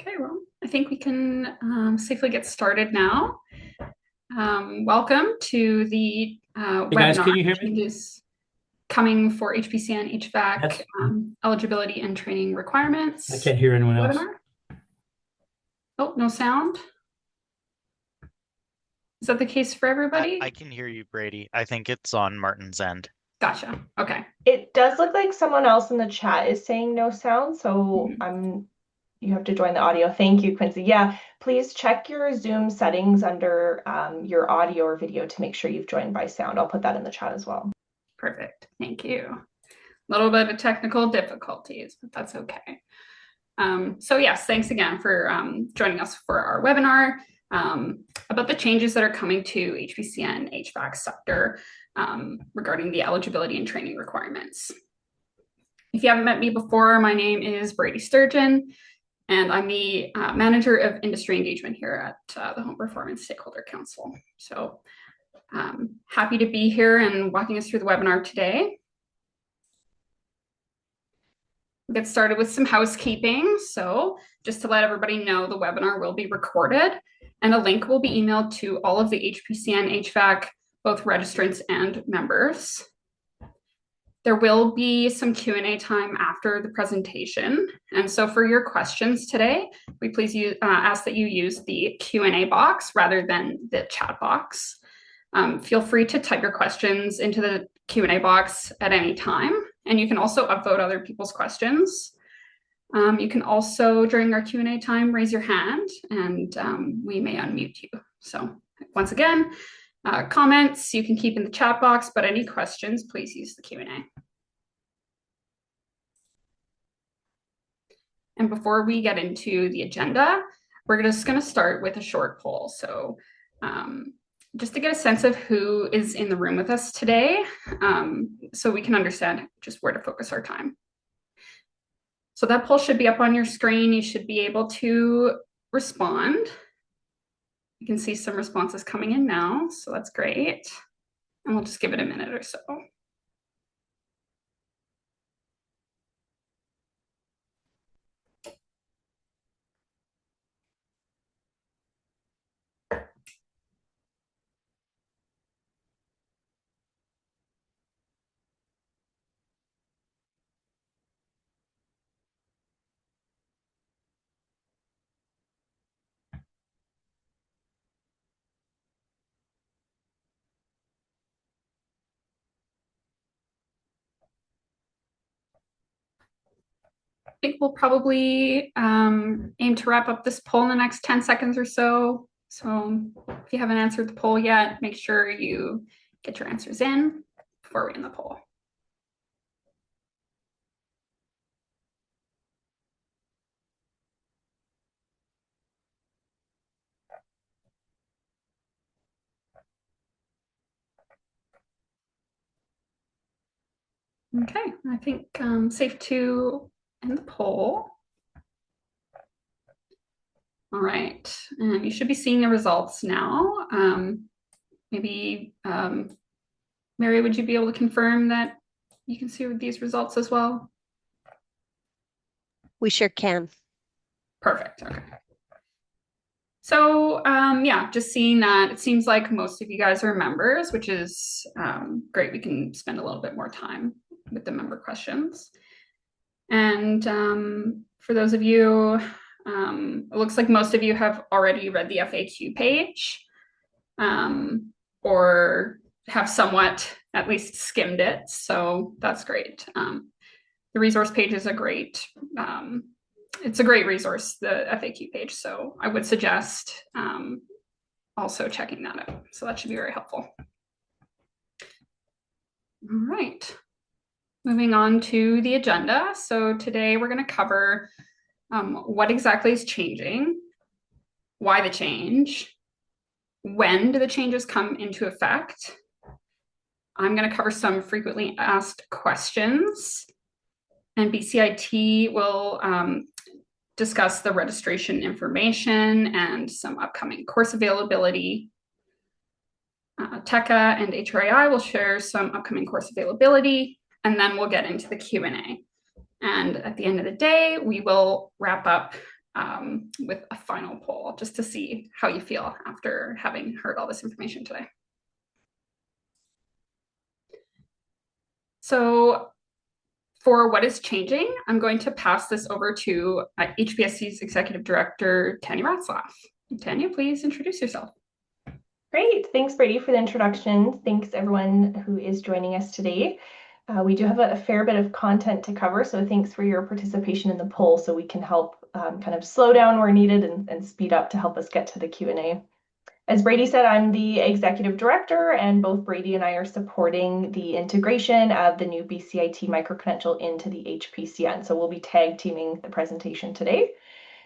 Okay, well, I think we can safely get started now. Welcome to the Hey guys, webinar, can you hear me? Changes Coming for HPCN HVAC Yes. Eligibility and Training I Requirements can't hear anyone else. webinar. Oh, no sound. Is that the case for I everybody? can hear you, Brady. I think it's on Martin's end. Gotcha. Okay. It does look like someone else in the chat is saying no sound, so Mhm. you have to join the audio. Thank you, Quincy. Yeah, please check your Zoom settings under your audio or video to make sure you've joined by sound. I'll put that in the chat as well. Perfect. Thank you. A little bit of technical difficulties, but that's okay. So yes, thanks again for joining us for our webinar about the changes that are coming to HPCN HVAC sector regarding the eligibility and training requirements. If you haven't met me before, my name is Brady Sturgeon, and I'm the Manager of Industry Engagement here at the Home Performance Stakeholder Council. So happy to be here and walking us through the webinar today. We'll get started with some housekeeping. So just to let everybody know, the webinar will be recorded and a link will be emailed to all of the HPCN HVAC, both registrants and members. There will be some Q&A time after the presentation. And so for your questions today, we please ask that you use the Q&A box rather than the chat box. Feel free to type your questions into the Q&A box at any time. And you can also upvote other people's questions. You can also, during our Q&A time, raise your hand and we may unmute you. So once again, comments you can keep in the chat box, but any questions, please use the Q&A. And before we get into the agenda, we're just going to start with a short poll. So just to get a sense of who is in the room with us today, so we can understand just where to focus our time. So that poll should be up on your screen. You should be able to respond. You can see some responses coming in now, so that's great. And we'll just give it a minute or so. I think we'll probably aim to wrap up this poll in the next 10 seconds or so. So if you haven't answered the poll yet, make sure you get your answers in before we end the poll. Okay, I think safe to end the poll. All right, and you should be seeing the results now. Maybe, Mary, would you be able to confirm that you can see these results as well? We sure can. Perfect, okay. So yeah, just seeing that, it seems like most of you guys are members, which is great. We can spend a little bit more time with the member questions. And for those of you, it looks like most of you have already read the FAQ page or have somewhat at least skimmed it. So that's great. The resource page is a great, it's a great resource, the FAQ page. So I would suggest also checking that out. So that should be very helpful. All right. Moving on to the agenda. So today we're going to cover what exactly is changing, why the change, when do the changes come into effect. I'm going to cover some frequently asked questions, and BCIT will discuss the registration information and some upcoming course availability. TECA and HRAI will share some upcoming course availability, and then we'll get into the Q&A. And at the end of the day, we will wrap up with a final poll just to see how you feel after having heard all this information today. So for what is changing, I'm going to pass this over to HPSC's Executive Director, Tanya Ratzlaff. Tanya, please introduce yourself. Great. Thanks, Brady, for the introduction. Thanks, everyone who is joining us today. We do have a fair bit of content to cover, so thanks for your participation in the poll so we can help kind of slow down where needed and speed up to help us get to the Q&A. As Brady said, I'm the Executive Director, and both Brady and I are supporting the integration of the new BCIT microcredential into the HPCN. So we'll be tag teaming the presentation today.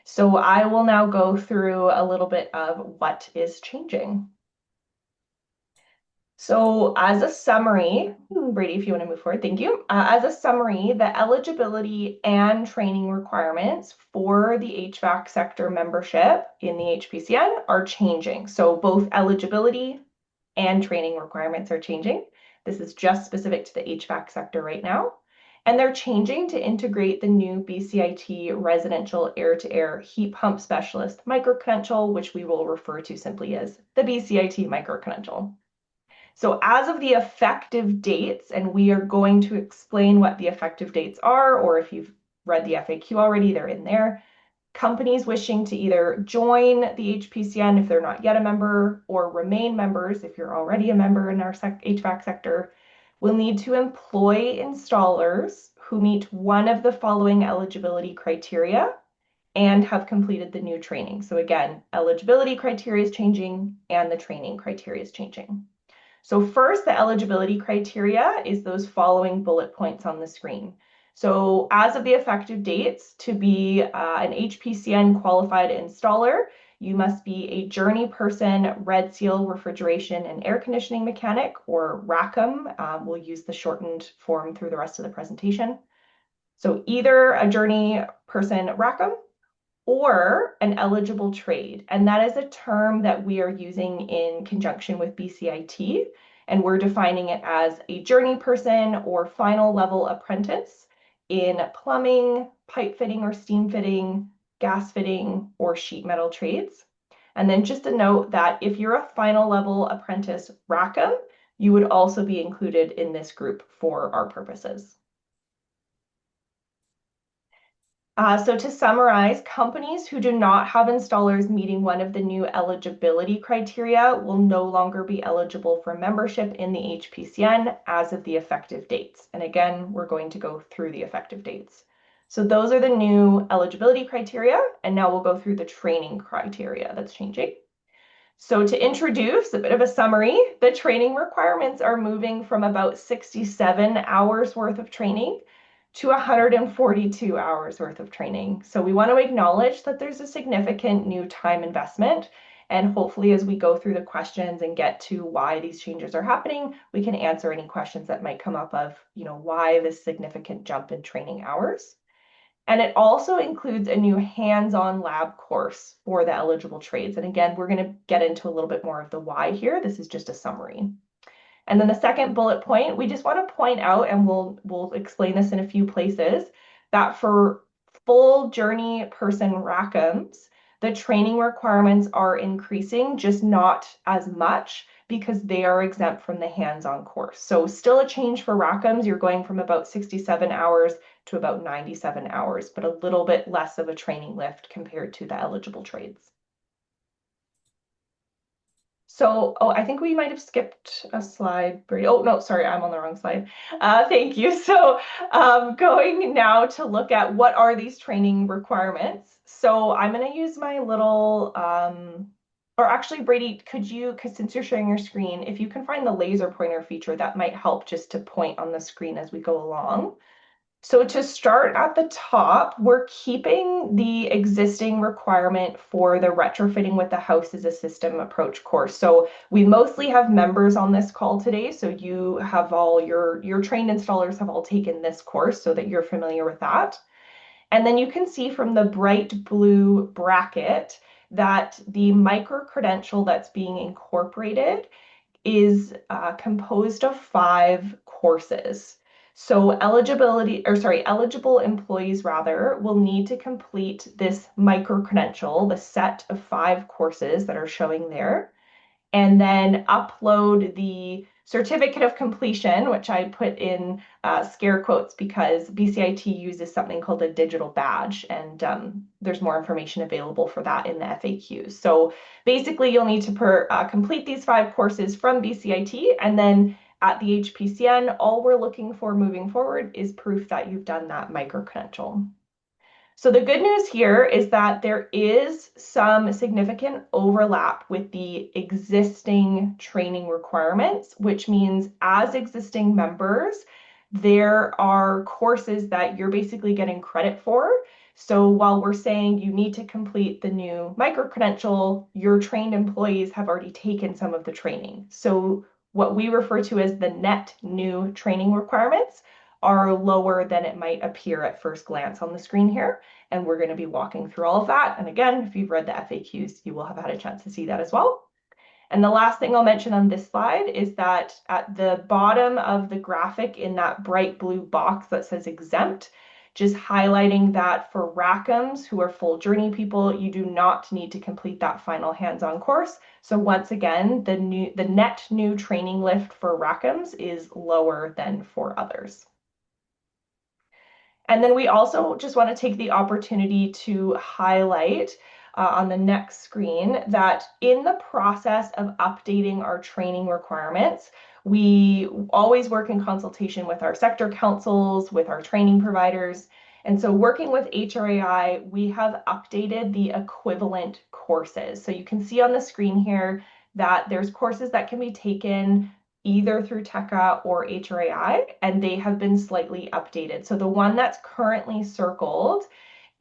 So I will now go through a little bit of what is changing. So as a summary, Brady, if you want to move forward, thank you. As a summary, the eligibility and training requirements for the HVAC sector membership in the HPCN are changing. So both eligibility and training requirements are changing. This is just specific to the HVAC sector right now. And they're changing to integrate the new BCIT residential air-to-air heat pump specialist microcredential, which we will refer to simply as the BCIT microcredential. So as of the effective dates, and we are going to explain what the effective dates are, or if you've read the FAQ already, they're in there. Companies wishing to either join the HPCN if they're not yet a member, or remain members if you're already a member in our HVAC sector, will need to employ installers who meet one of the following eligibility criteria and have completed the new training. So again, eligibility criteria is changing and the training criteria is changing. So first, the eligibility criteria is those following bullet points on the screen. So as of the effective dates, to be an HPCN qualified installer, you must be a journey person, Red Seal refrigeration and air conditioning mechanic, or RACM. We'll use the shortened form through the rest of the presentation. So either a journey person RACM or an eligible trade. And that is a term that we are using in conjunction with BCIT, and we're defining it as a journey person or final level apprentice in plumbing, pipe fitting or steam fitting, gas fitting, or sheet metal trades. And then just a note that if you're a final level apprentice RACM, you would also be included in this group for our purposes. So to summarize, companies who do not have installers meeting one of the new eligibility criteria will no longer be eligible for membership in the HPCN as of the effective dates. And again, we're going to go through the effective dates. So those are the new eligibility criteria, and now we'll go through the training criteria that's changing. So to introduce a bit of a summary, the training requirements are moving from about 67 hours worth of training to 142 hours worth of training. So we want to acknowledge that there's a significant new time investment, and hopefully as we go through the questions and get to why these changes are happening, we can answer any questions that might come up of, why this significant jump in training hours. And it also includes a new hands-on lab course for the eligible trades. And again, we're going to get into a little bit more of the why here. This is just a summary. And then the second bullet point, we just want to point out, and we'll explain this in a few places, that for full journey person RACMs, the training requirements are increasing, just not as much because they are exempt from the hands-on course. So still a change for RACMs. You're going from about 67 hours to about 97 hours, but a little bit less of a training lift compared to the eligible trades. So, I think we might have skipped a slide. Oh, no, sorry, I'm on the wrong slide. Thank you. So going now to look at what are these training requirements. So I'm going to use my little, or actually, Brady, since you're sharing your screen, if you can find the laser pointer feature, that might help just to point on the screen as we go along. So to start at the top, we're keeping the existing requirement for the retrofitting with the house as a system approach course. So we mostly have members on this call today. So you have all your trained installers have all taken this course so that you're familiar with that. And then you can see from the bright blue bracket that the micro-credential that's being incorporated is composed of 5 courses. So eligible employees rather will need to complete this micro-credential, the set of 5 courses that are showing there, and then upload the certificate of completion, which I put in scare quotes because BCIT uses something called a digital badge, and there's more information available for that in the FAQs. So basically, you'll need to complete these 5 courses from BCIT, and then at the HPCN, all we're looking for moving forward is proof that you've done that micro-credential. So the good news here is that there is some significant overlap with the existing training requirements, which means as existing members, there are courses that you're basically getting credit for. So while we're saying you need to complete the new micro-credential, your trained employees have already taken some of the training. So what we refer to as the net new training requirements are lower than it might appear at first glance on the screen here. And we're going to be walking through all of that. And again, if you've read the FAQs, you will have had a chance to see that as well. And the last thing I'll mention on this slide is that at the bottom of the graphic in that bright blue box that says exempt, just highlighting that for RACMs who are full journey people, you do not need to complete that final hands-on course. So once again, the net new training lift for RACMs is lower than for others. And then we also just want to take the opportunity to highlight on the next screen that in the process of updating our training requirements, we always work in consultation with our sector councils, with our training providers. And so working with HRAI, we have updated the equivalent courses. So you can see on the screen here that there's courses that can be taken either through TECA or HRAI, and they have been slightly updated. So the one that's currently circled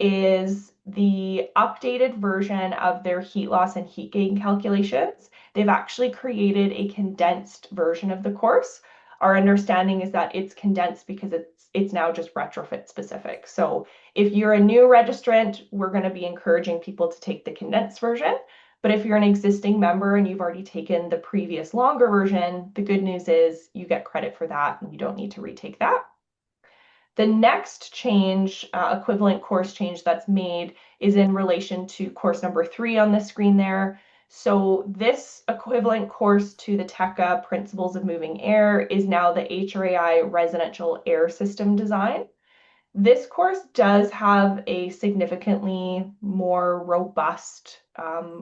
is the updated version of their heat loss and heat gain calculations. They've actually created a condensed version of the course. Our understanding is that it's condensed because it's now just retrofit specific. So if you're a new registrant, we're going to be encouraging people to take the condensed version. But if you're an existing member and you've already taken the previous longer version, the good news is you get credit for that and you don't need to retake that. The next change, equivalent course change that's made is in relation to course number 3 on the screen there. So this equivalent course to the TECA Principles of Moving Air is now the HRAI Residential Air System Design. This course does have a significantly more robust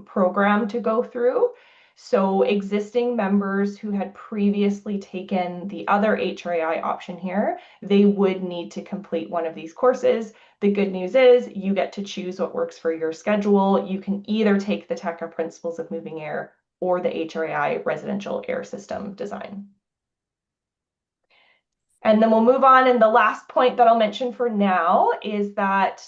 program to go through. So existing members who had previously taken the other HRAI option here, they would need to complete one of these courses. The good news is you get to choose what works for your schedule. You can either take the TECA Principles of Moving Air or the HRAI Residential Air System Design. And then we'll move on. And the last point that I'll mention for now is that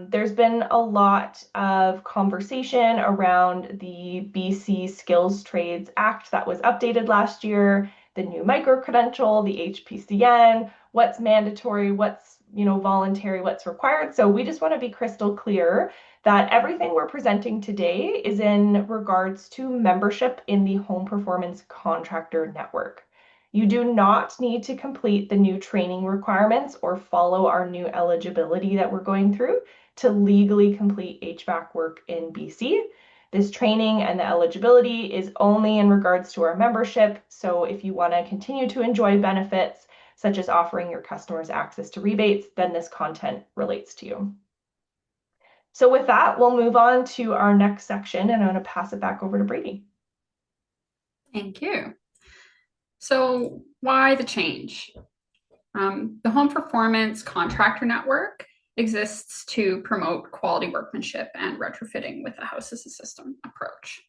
there's been a lot of conversation around the BC Skills Trades Act that was updated last year, the new micro-credential, the HPCN, what's mandatory, what's voluntary, what's required. So we just want to be crystal clear that everything we're presenting today is in regards to membership in the Home Performance Contractor Network. You do not need to complete the new training requirements or follow our new eligibility that we're going through to legally complete HVAC work in BC. This training and the eligibility is only in regards to our membership. So if you want to continue to enjoy benefits, such as offering your customers access to rebates, then this content relates to you. So with that, we'll move on to our next section, and I'm going to pass it back over to Brady. Thank you. So why the change? The Home Performance Contractor Network exists to promote quality workmanship and retrofitting with a house as a system approach.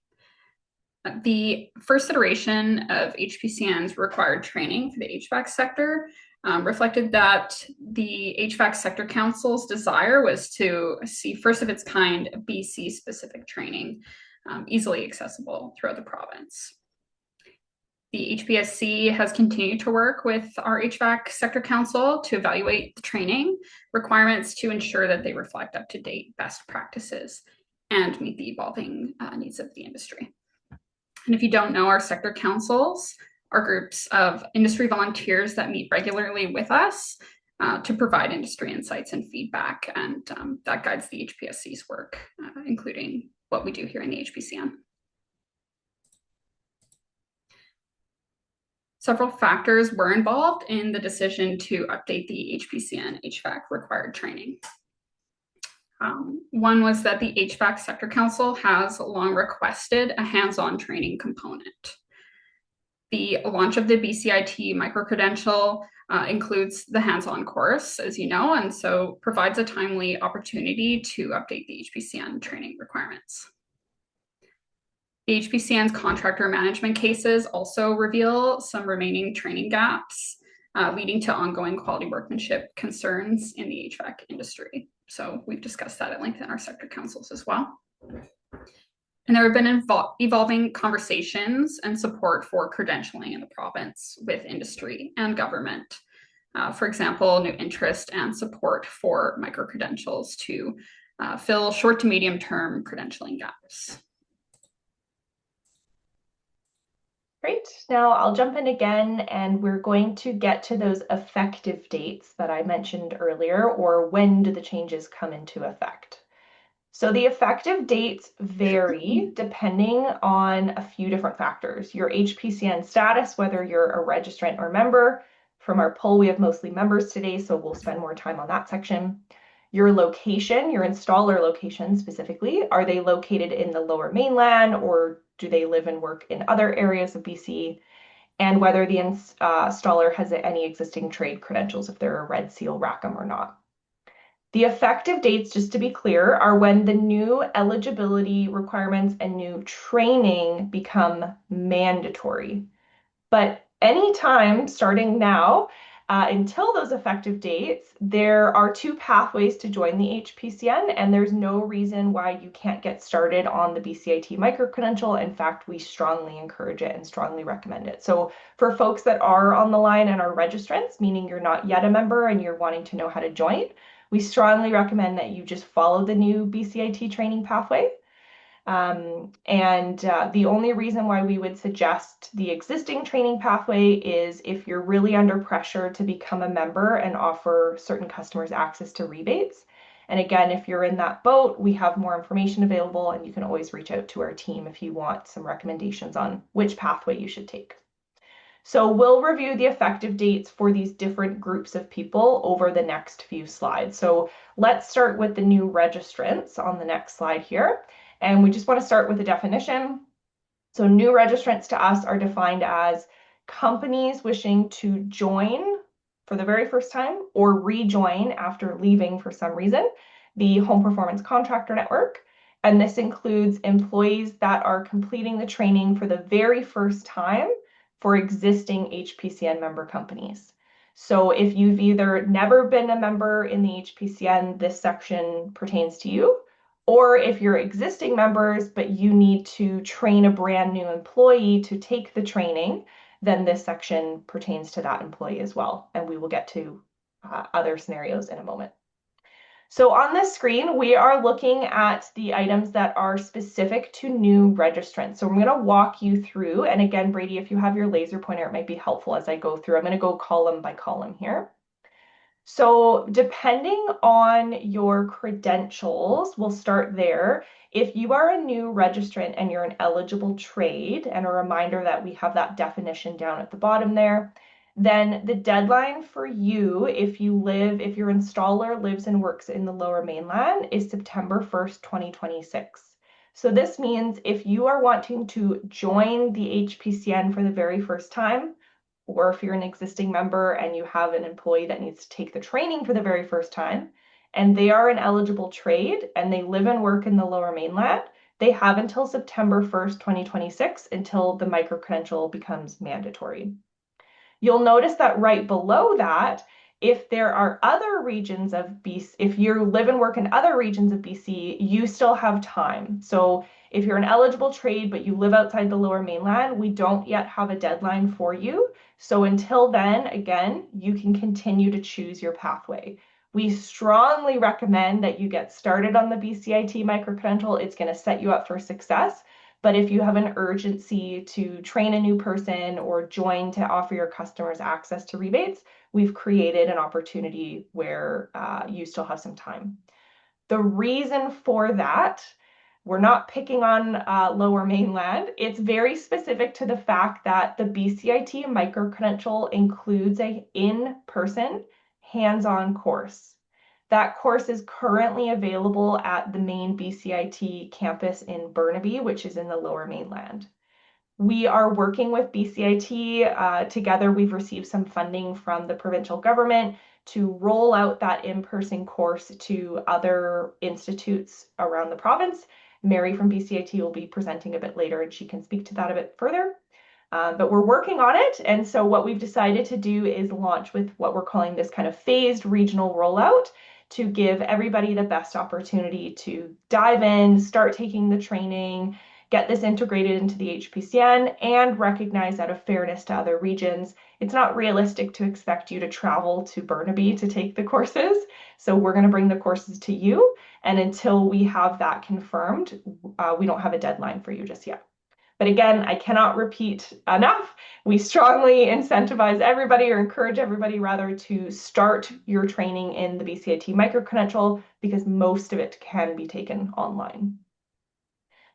The first iteration of HPCN's required training for the HVAC sector reflected that the HVAC sector council's desire was to see first of its kind BC specific training easily accessible throughout the province. The HPSC has continued to work with our HVAC sector council to evaluate the training requirements to ensure that they reflect up-to-date best practices and meet the evolving needs of the industry. And if you don't know, our sector councils are groups of industry volunteers that meet regularly with us to provide industry insights and feedback, and that guides the HPSC's work, including what we do here in the HPCN. Several factors were involved in the decision to update the HPCN HVAC required training. One was that the HVAC Sector Council has long requested a hands-on training component. The launch of the BCIT micro-credential includes the hands-on course, as you know, and so provides a timely opportunity to update the HPCN training requirements. The HPCN's contractor management cases also reveal some remaining training gaps, leading to ongoing quality workmanship concerns in the HVAC industry. So we've discussed that at length in our sector councils as well. And there have been evolving conversations and support for credentialing in the province with industry and government. For example, new interest and support for micro-credentials to fill short to medium term credentialing gaps. Great. Now I'll jump in again, and we're going to get to those effective dates that I mentioned earlier, or when do the changes come into effect. So the effective dates vary depending on a few different factors. Your HPCN status, whether you're a registrant or member. From our poll, we have mostly members today, so we'll spend more time on that section. Your location, your installer location specifically, are they located in the Lower Mainland, or do they live and work in other areas of BC? And whether the installer has any existing trade credentials, if they're a Red Seal RACM or not. The effective dates, just to be clear, are when the new eligibility requirements and new training become mandatory. But anytime starting now until those effective dates, there are two pathways to join the HPCN, and there's no reason why you can't get started on the BCIT micro-credential. In fact, we strongly encourage it and strongly recommend it. So for folks that are on the line and are registrants, meaning you're not yet a member and you're wanting to know how to join, we strongly recommend that you just follow the new BCIT training pathway. The only reason why we would suggest the existing training pathway is if you're really under pressure to become a member and offer certain customers access to rebates. And again, if you're in that boat, we have more information available, and you can always reach out to our team if you want some recommendations on which pathway you should take. So we'll review the effective dates for these different groups of people over the next few slides. So let's start with the new registrants on the next slide here. And we just want to start with a definition. So new registrants to us are defined as companies wishing to join for the very first time or rejoin after leaving for some reason the Home Performance Contractor Network. And this includes employees that are completing the training for the very first time for existing HPCN member companies. So if you've either never been a member in the HPCN, this section pertains to you. Or if you're existing members, but you need to train a brand new employee to take the training, then this section pertains to that employee as well. And we will get to other scenarios in a moment. So on this screen, we are looking at the items that are specific to new registrants. So I'm going to walk you through, and again, Brady, if you have your laser pointer, it might be helpful as I go through. I'm going to go column by column here. So depending on your credentials, we'll start there. If you are a new registrant and you're an eligible trade, and a reminder that we have that definition down at the bottom there, then the deadline for you, if your installer lives and works in the Lower Mainland, is September 1st, 2026. So this means if you are wanting to join the HPCN for the very first time, or if you're an existing member and you have an employee that needs to take the training for the very first time, and they are an eligible trade and they live and work in the Lower Mainland, they have until September 1st, 2026 until the micro-credential becomes mandatory. You'll notice that right below that, if there are other regions of BC, if you live and work in other regions of BC, you still have time. So if you're an eligible trade, but you live outside the Lower Mainland, we don't yet have a deadline for you. So until then, again, you can continue to choose your pathway. We strongly recommend that you get started on the BCIT micro-credential. It's going to set you up for success. But if you have an urgency to train a new person or join to offer your customers access to rebates, we've created an opportunity where you still have some time. The reason for that, we're not picking on Lower Mainland. It's very specific to the fact that the BCIT micro-credential includes a in-person, hands-on course. That course is currently available at the main BCIT campus in Burnaby, which is in the Lower Mainland. We are working with BCIT. Together, we've received some funding from the provincial government to roll out that in-person course to other institutes around the province. Mary from BCIT will be presenting a bit later, and she can speak to that a bit further. But we're working on it, and so what we've decided to do is launch with what we're calling this kind of phased regional rollout to give everybody the best opportunity to dive in, start taking the training, get this integrated into the HPCN, and recognize out of fairness to other regions, it's not realistic to expect you to travel to Burnaby to take the courses. So we're going to bring the courses to you. And until we have that confirmed, we don't have a deadline for you just yet. But again, I cannot repeat enough. We strongly incentivize everybody, or encourage everybody rather, to start your training in the BCIT micro-credential because most of it can be taken online.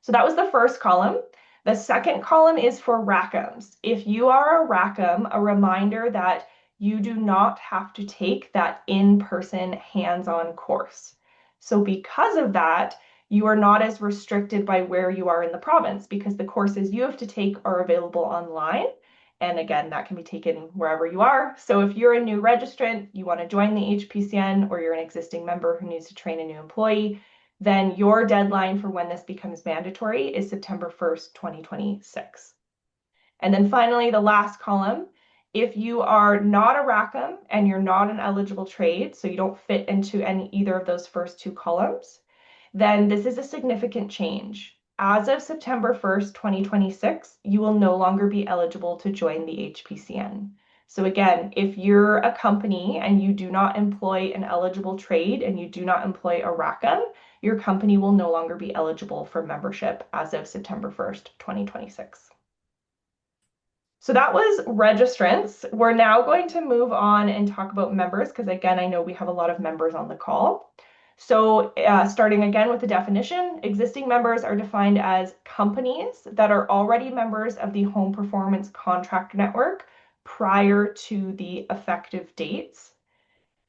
So that was the first column. The second column is for RACMs. If you are a RACM, a reminder that you do not have to take that in-person hands-on course. So because of that, you are not as restricted by where you are in the province because the courses you have to take are available online. And again, that can be taken wherever you are. So if you're a new registrant, you want to join the HPCN, or you're an existing member who needs to train a new employee, then your deadline for when this becomes mandatory is September 1st, 2026. And then finally, the last column, if you are not a RACM and you're not an eligible trade, so you don't fit into either of those first two columns, then this is a significant change. As of September 1st, 2026, you will no longer be eligible to join the HPCN. So again, if you're a company and you do not employ an eligible trade and you do not employ a RACM, your company will no longer be eligible for membership as of September 1st, 2026. So that was registrants. We're now going to move on and talk about members because again, I know we have a lot of members on the call. So starting again with the definition, existing members are defined as companies that are already members of the Home Performance Contract Network prior to the effective dates.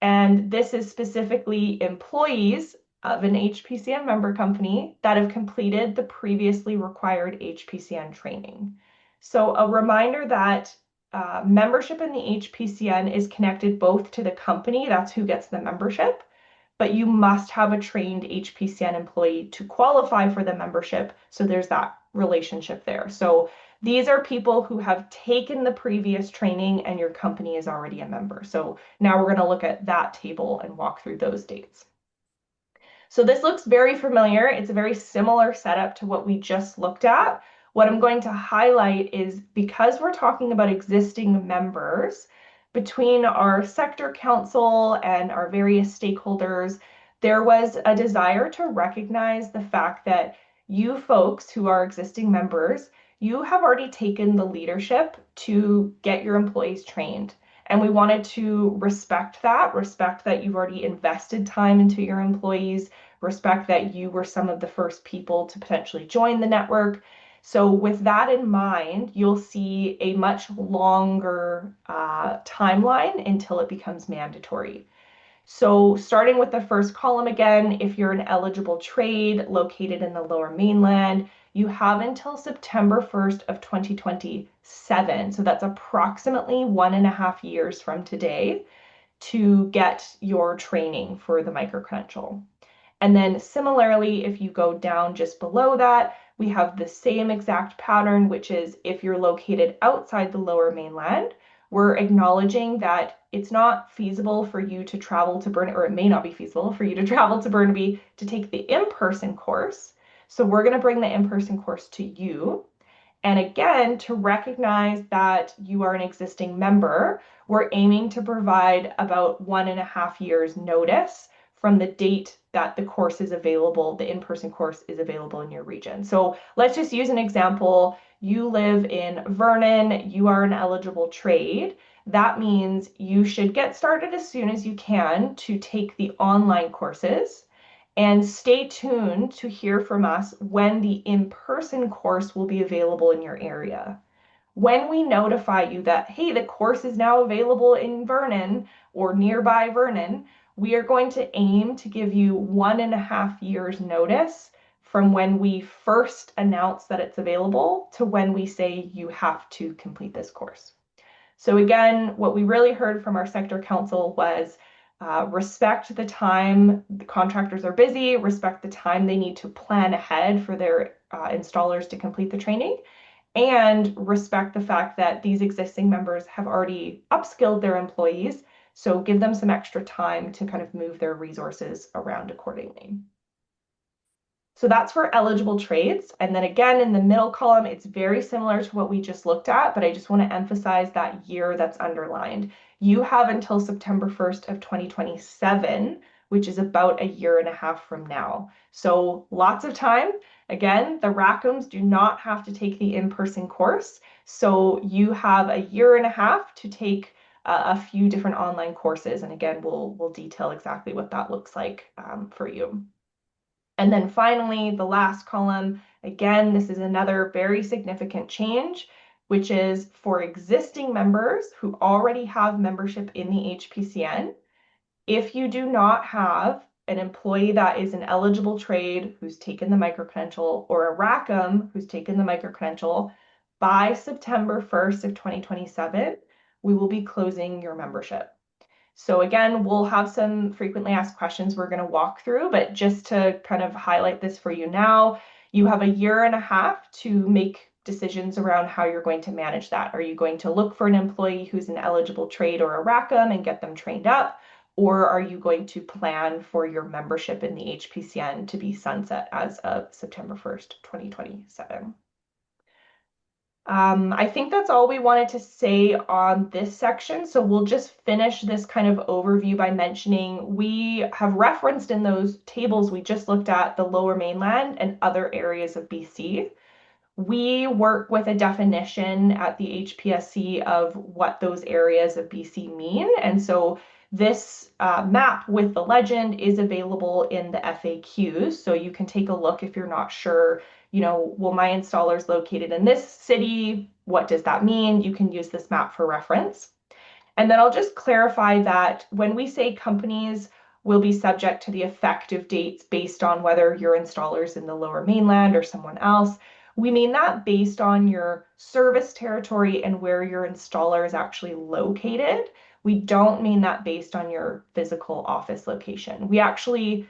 And this is specifically employees of an HPCN member company that have completed the previously required HPCN training. So a reminder that membership in the HPCN is connected both to the company, that's who gets the membership, but you must have a trained HPCN employee to qualify for the membership. So there's that relationship there. So these are people who have taken the previous training and your company is already a member. So now we're going to look at that table and walk through those dates. So this looks very familiar. It's a very similar setup to what we just looked at. What I'm going to highlight is because we're talking about existing members, between our sector council and our various stakeholders, there was a desire to recognize the fact that you folks who are existing members, you have already taken the leadership to get your employees trained. And we wanted to respect that you've already invested time into your employees, respect that you were some of the first people to potentially join the network. So with that in mind, you'll see a much longer timeline until it becomes mandatory. So starting with the first column again, if you're an eligible trade located in the Lower Mainland, you have until September 1st of 2027. So that's approximately 1.5 years from today to get your training for the micro-credential. And then similarly, if you go down just below that, we have the same exact pattern, which is if you're located outside the Lower Mainland, we're acknowledging that it's not feasible for you to travel to Burnaby, or it may not be feasible for you to travel to Burnaby to take the in-person course. So we're going to bring the in-person course to you. And again, to recognize that you are an existing member, we're aiming to provide about 1.5 years notice from the date that the course is available, the in-person course is available in your region. So let's just use an example. You live in Vernon, you are an eligible trade. That means you should get started as soon as you can to take the online courses, and stay tuned to hear from us when the in-person course will be available in your area. When we notify you that, hey, the course is now available in Vernon or nearby Vernon, we are going to aim to give you 1.5 years notice from when we first announce that it's available to when we say you have to complete this course. So again, what we really heard from our sector council was respect the time the contractors are busy, respect the time they need to plan ahead for their installers to complete the training, and respect the fact that these existing members have already upskilled their employees, so give them some extra time to kind of move their resources around accordingly. So that's for eligible trades. And then again, in the middle column, it's very similar to what we just looked at, but I just want to emphasize that year that's underlined. You have until September 1st of 2027, which is about 1.5 years from now. So lots of time. Again, the Rackhams do not have to take the in-person course. So you have 1.5 years to take a few different online courses. And again, we'll detail exactly what that looks like for you. And then finally, the last column, again, this is another very significant change, which is for existing members who already have membership in the HPCN. If you do not have an employee that is an eligible trade who's taken the micro-credential, or a Rackham who's taken the micro-credential, by September 1st of 2027, we will be closing your membership. So again, we'll have some frequently asked questions we're going to walk through, but just to kind of highlight this for you now, you have 1.5 years to make decisions around how you're going to manage that. Are you going to look for an employee who's an eligible trade or a Rackham and get them trained up? Or are you going to plan for your membership in the HPCN to be sunset as of September 1st, 2027? I think that's all we wanted to say on this section. So we'll just finish this kind of overview by mentioning we have referenced in those tables we just looked at the Lower Mainland and other areas of BC. We work with a definition at the HPSC of what those areas of BC mean. And so this map with the legend is available in the FAQs. So you can take a look if you're not sure, well, my installer is located in this city. What does that mean? You can use this map for reference. And then I'll just clarify that when we say companies will be subject to the effective dates based on whether your installer is in the Lower Mainland or someone else, we mean that based on your service territory and where your installer is actually located. We don't mean that based on your physical office location. We actually,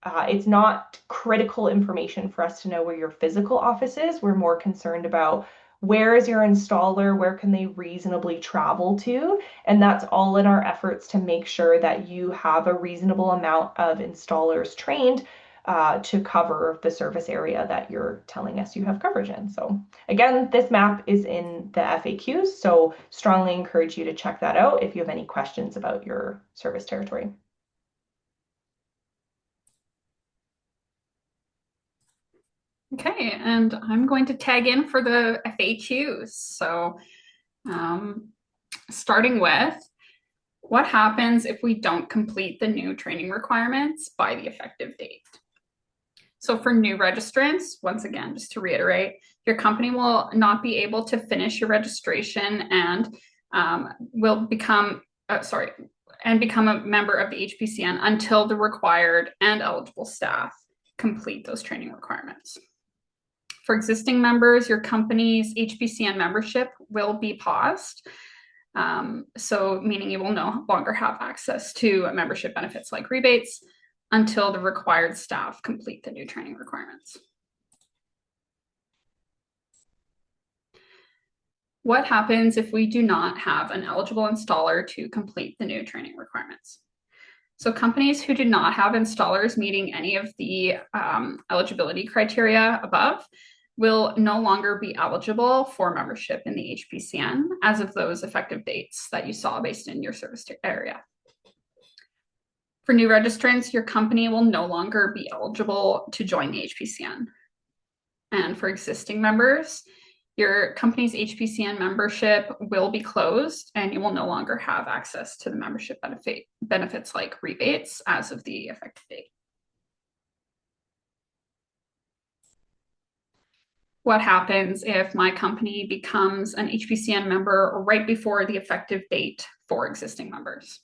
it's not critical information for us to know where your physical office is. We're more concerned about where is your installer, where can they reasonably travel to? And that's all in our efforts to make sure that you have a reasonable amount of installers trained to cover the service area that you're telling us you have coverage in. So again, this map is in the FAQs, so strongly encourage you to check that out if you have any questions about your service territory. Okay, and I'm going to tag in for the FAQs. So starting with, what happens if we don't complete the new training requirements by the effective date? So for new registrants, once again, just to reiterate, your company will not be able to finish your registration and will become, become a member of the HPCN until the required and eligible staff complete those training requirements. For existing members, your company's HPCN membership will be paused. So meaning you will no longer have access to membership benefits like rebates until the required staff complete the new training requirements. What happens if we do not have an eligible installer to complete the new training requirements? So companies who do not have installers meeting any of the eligibility criteria above will no longer be eligible for membership in the HPCN as of those effective dates that you saw based in your service area. For new registrants, your company will no longer be eligible to join the HPCN. And for existing members, your company's HPCN membership will be closed and you will no longer have access to the membership benefits like rebates as of the effective date. What happens if my company becomes an HPCN member right before the effective date for existing members?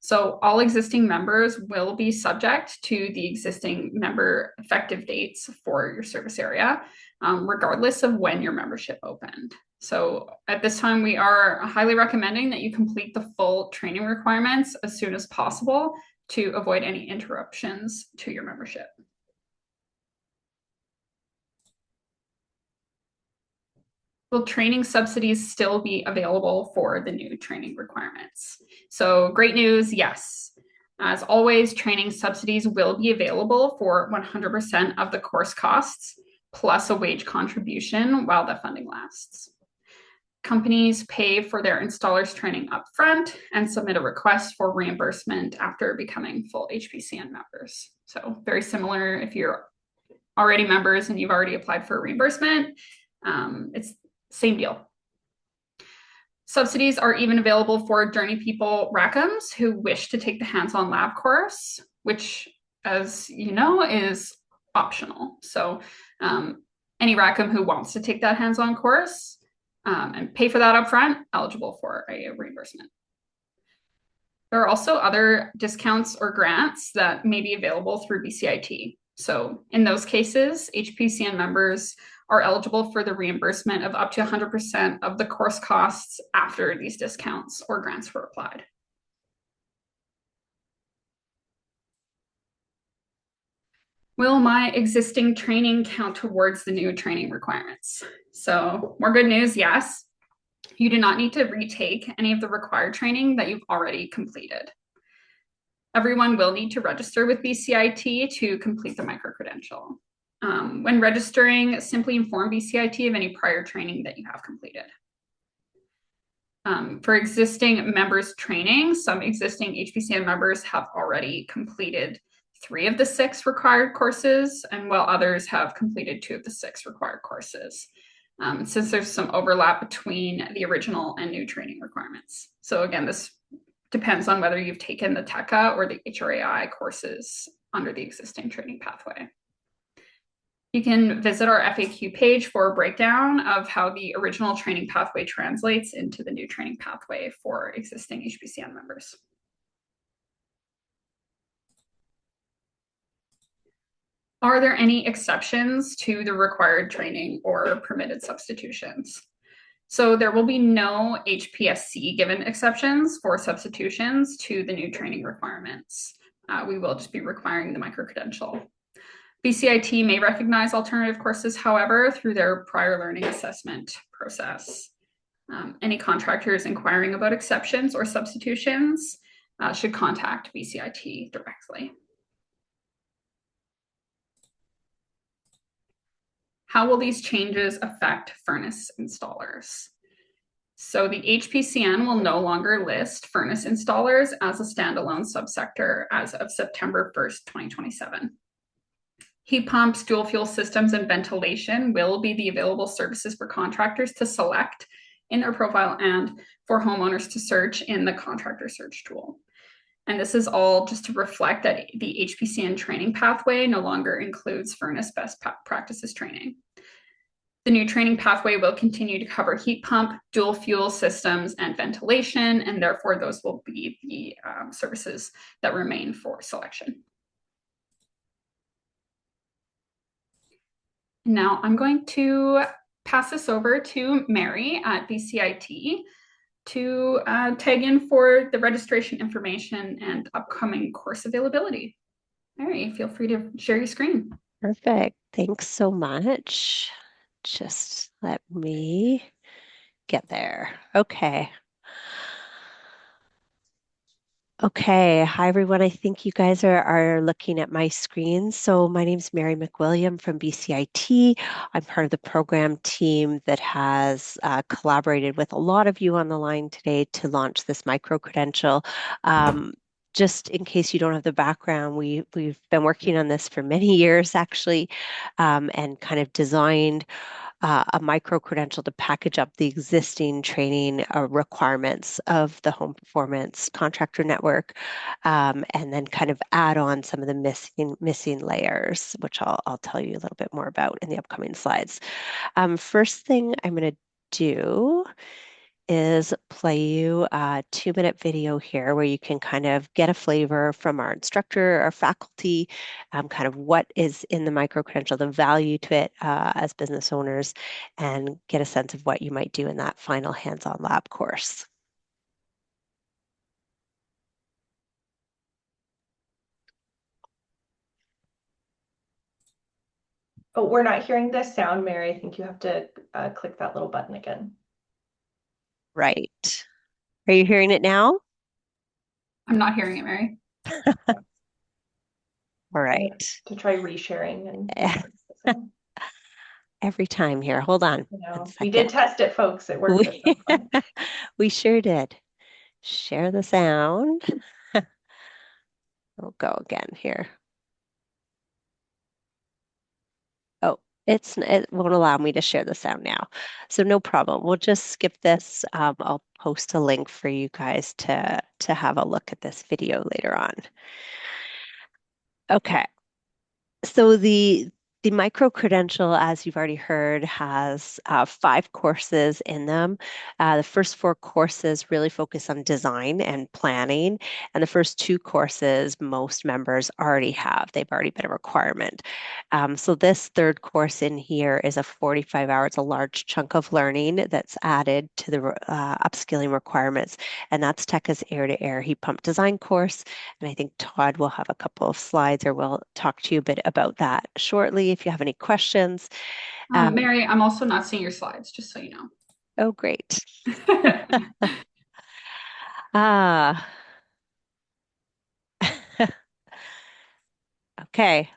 So all existing members will be subject to the existing member effective dates for your service area, regardless of when your membership opened. So at this time, we are highly recommending that you complete the full training requirements as soon as possible to avoid any interruptions to your membership. Will training subsidies still be available for the new training requirements? So great news, yes. As always, training subsidies will be available for 100% of the course costs, plus a wage contribution while the funding lasts. Companies pay for their installers training upfront and submit a request for reimbursement after becoming full HPCN members. So very similar if you're already members and you've already applied for a reimbursement, it's same deal. Subsidies are even available for Journey People Rackhams who wish to take the hands-on lab course, which, as you know, is optional. So any Rackham who wants to take that hands-on course and pay for that upfront, eligible for a reimbursement. There are also other discounts or grants that may be available through BCIT. So in those cases, HPCN members are eligible for the reimbursement of up to 100% of the course costs after these discounts or grants were applied. Will my existing training count towards the new training requirements? So more good news, yes. You do not need to retake any of the required training that you've already completed. Everyone will need to register with BCIT to complete the micro-credential. When registering, simply inform BCIT of any prior training that you have completed. For existing members training, some existing HPCN members have already completed 3 of the 6 required courses, and while others have completed 2 of the 6 required courses, since there's some overlap between the original and new training requirements. So again, this depends on whether you've taken the TECA or the HRAI courses under the existing training pathway. You can visit our FAQ page for a breakdown of how the original training pathway translates into the new training pathway for existing HPCN members. Are there any exceptions to the required training or permitted substitutions? So there will be no HPSC given exceptions for substitutions to the new training requirements. We will just be requiring the micro-credential. BCIT may recognize alternative courses, however, through their prior learning assessment process. Any contractors inquiring about exceptions or substitutions should contact BCIT directly. How will these changes affect furnace installers? So the HPCN will no longer list furnace installers as a standalone subsector as of September 1st, 2027. Heat pumps, dual fuel systems, and ventilation will be the available services for contractors to select in their profile and for homeowners to search in the contractor search tool. And this is all just to reflect that the HPCN training pathway no longer includes furnace best practices training. The new training pathway will continue to cover heat pump, dual fuel systems, and ventilation, and therefore those will be the services that remain for selection. Now I'm going to pass this over to Mary at BCIT to tag in for the registration information and upcoming course availability. Mary, feel free to share your screen. Perfect. Thanks so much. Just let me get there. Okay. Okay. Hi, everyone. I think you guys are looking at my screen. So my name is Mary McWilliam from BCIT. I'm part of the program team that has collaborated with a lot of you on the line today to launch this micro-credential. just in case you don't have the background, we've been working on this for many years actually, and kind of designed a micro credential to package up the existing training requirements of the home performance contractor network, and then kind of add on some of the missing layers, which I'll tell you a little bit more about in the upcoming slides. First thing I'm going to do is play you a 2-minute video here where you can kind of get a flavor from our instructor, our faculty, kind of what is in the micro-credential, the value to it as business owners, and get a sense of what you might do in that final hands-on lab course. Oh, we're not hearing the sound, Mary. I think you have to click that little button again. Right. Are you hearing it now? I'm not hearing it, Mary. All right. To try resharing and Every time here. Hold on. We did test it, folks. It worked at some point. We sure did. Share the sound. We'll go again here. Oh, it won't allow me to share the sound now. So no problem. We'll just skip this. I'll post a link for you guys to have a look at this video later on. Okay. So the micro credential, as you've already heard, has 5 courses in them. The first 4 courses really focus on design and planning, and the first 2 courses most members already have. They've already been a requirement. So this 3rd course in here is a 45 hours, a large chunk of learning that's added to the upskilling requirements, and that's TECA's air-to-air heat pump design course. And I think Todd will have a couple of slides, or we'll talk to you a bit about that shortly if you have any questions. Mary, I'm also not seeing your slides, just so you know. Oh, great. Ah. Okay.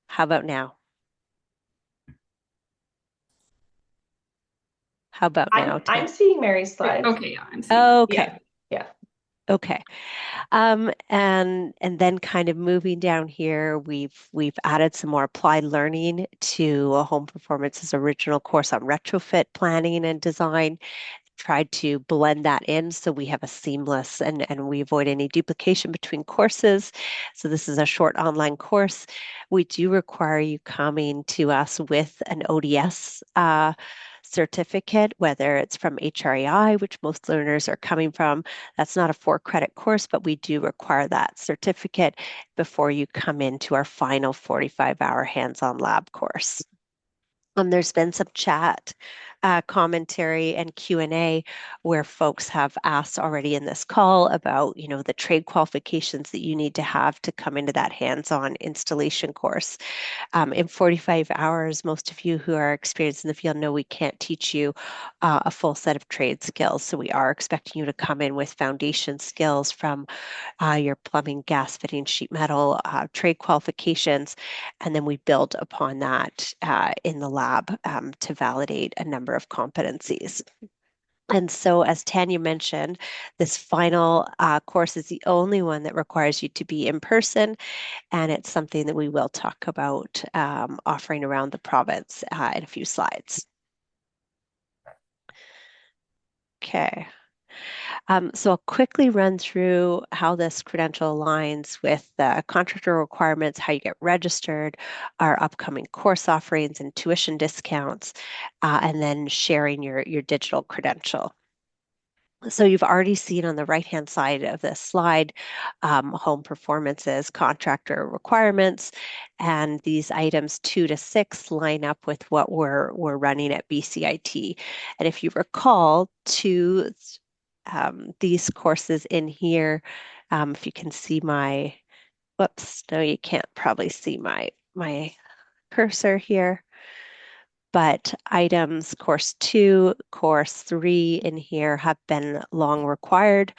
How about now? How about now, Tim? I'm seeing Mary's slides. Okay, yeah, I'm seeing Okay. Yeah. Okay. And then kind of moving down here, we've added some more applied learning to Home Performance's original course on retrofit planning and design. Tried to blend that in so we have a seamless and we avoid any duplication between courses. So this is a short online course. We do require you coming to us with an ODS certificate, whether it's from HREI, which most learners are coming from. That's not a 4-credit course, but we do require that certificate before you come into our final 45-hour hands-on lab course. There's been some chat, commentary, and Q&A where folks have asked already in this call about, the trade qualifications that you need to have to come into that hands-on installation course. In 45 hours, most of you who are experienced in the field know we can't teach you a full set of trade skills. So we are expecting you to come in with foundation skills from your plumbing, gas fitting, sheet metal, trade qualifications, and then we build upon that in the lab to validate a number of competencies. And so, as Tanya mentioned, this final course is the only one that requires you to be in person, and it's something that we will talk about offering around the province in a few slides. Okay. So I'll quickly run through how this credential aligns with the contractor requirements, how you get registered, our upcoming course offerings and tuition discounts, and then sharing your digital credential. So you've already seen on the right-hand side of this slide, Home Performance's contractor requirements, and these items 2 to 6 line up with what we're running at BCIT. And if you recall, these courses in here, if you can see my, whoops, no, you can't probably see my cursor here. But items course 2, course 3 in here have been long required.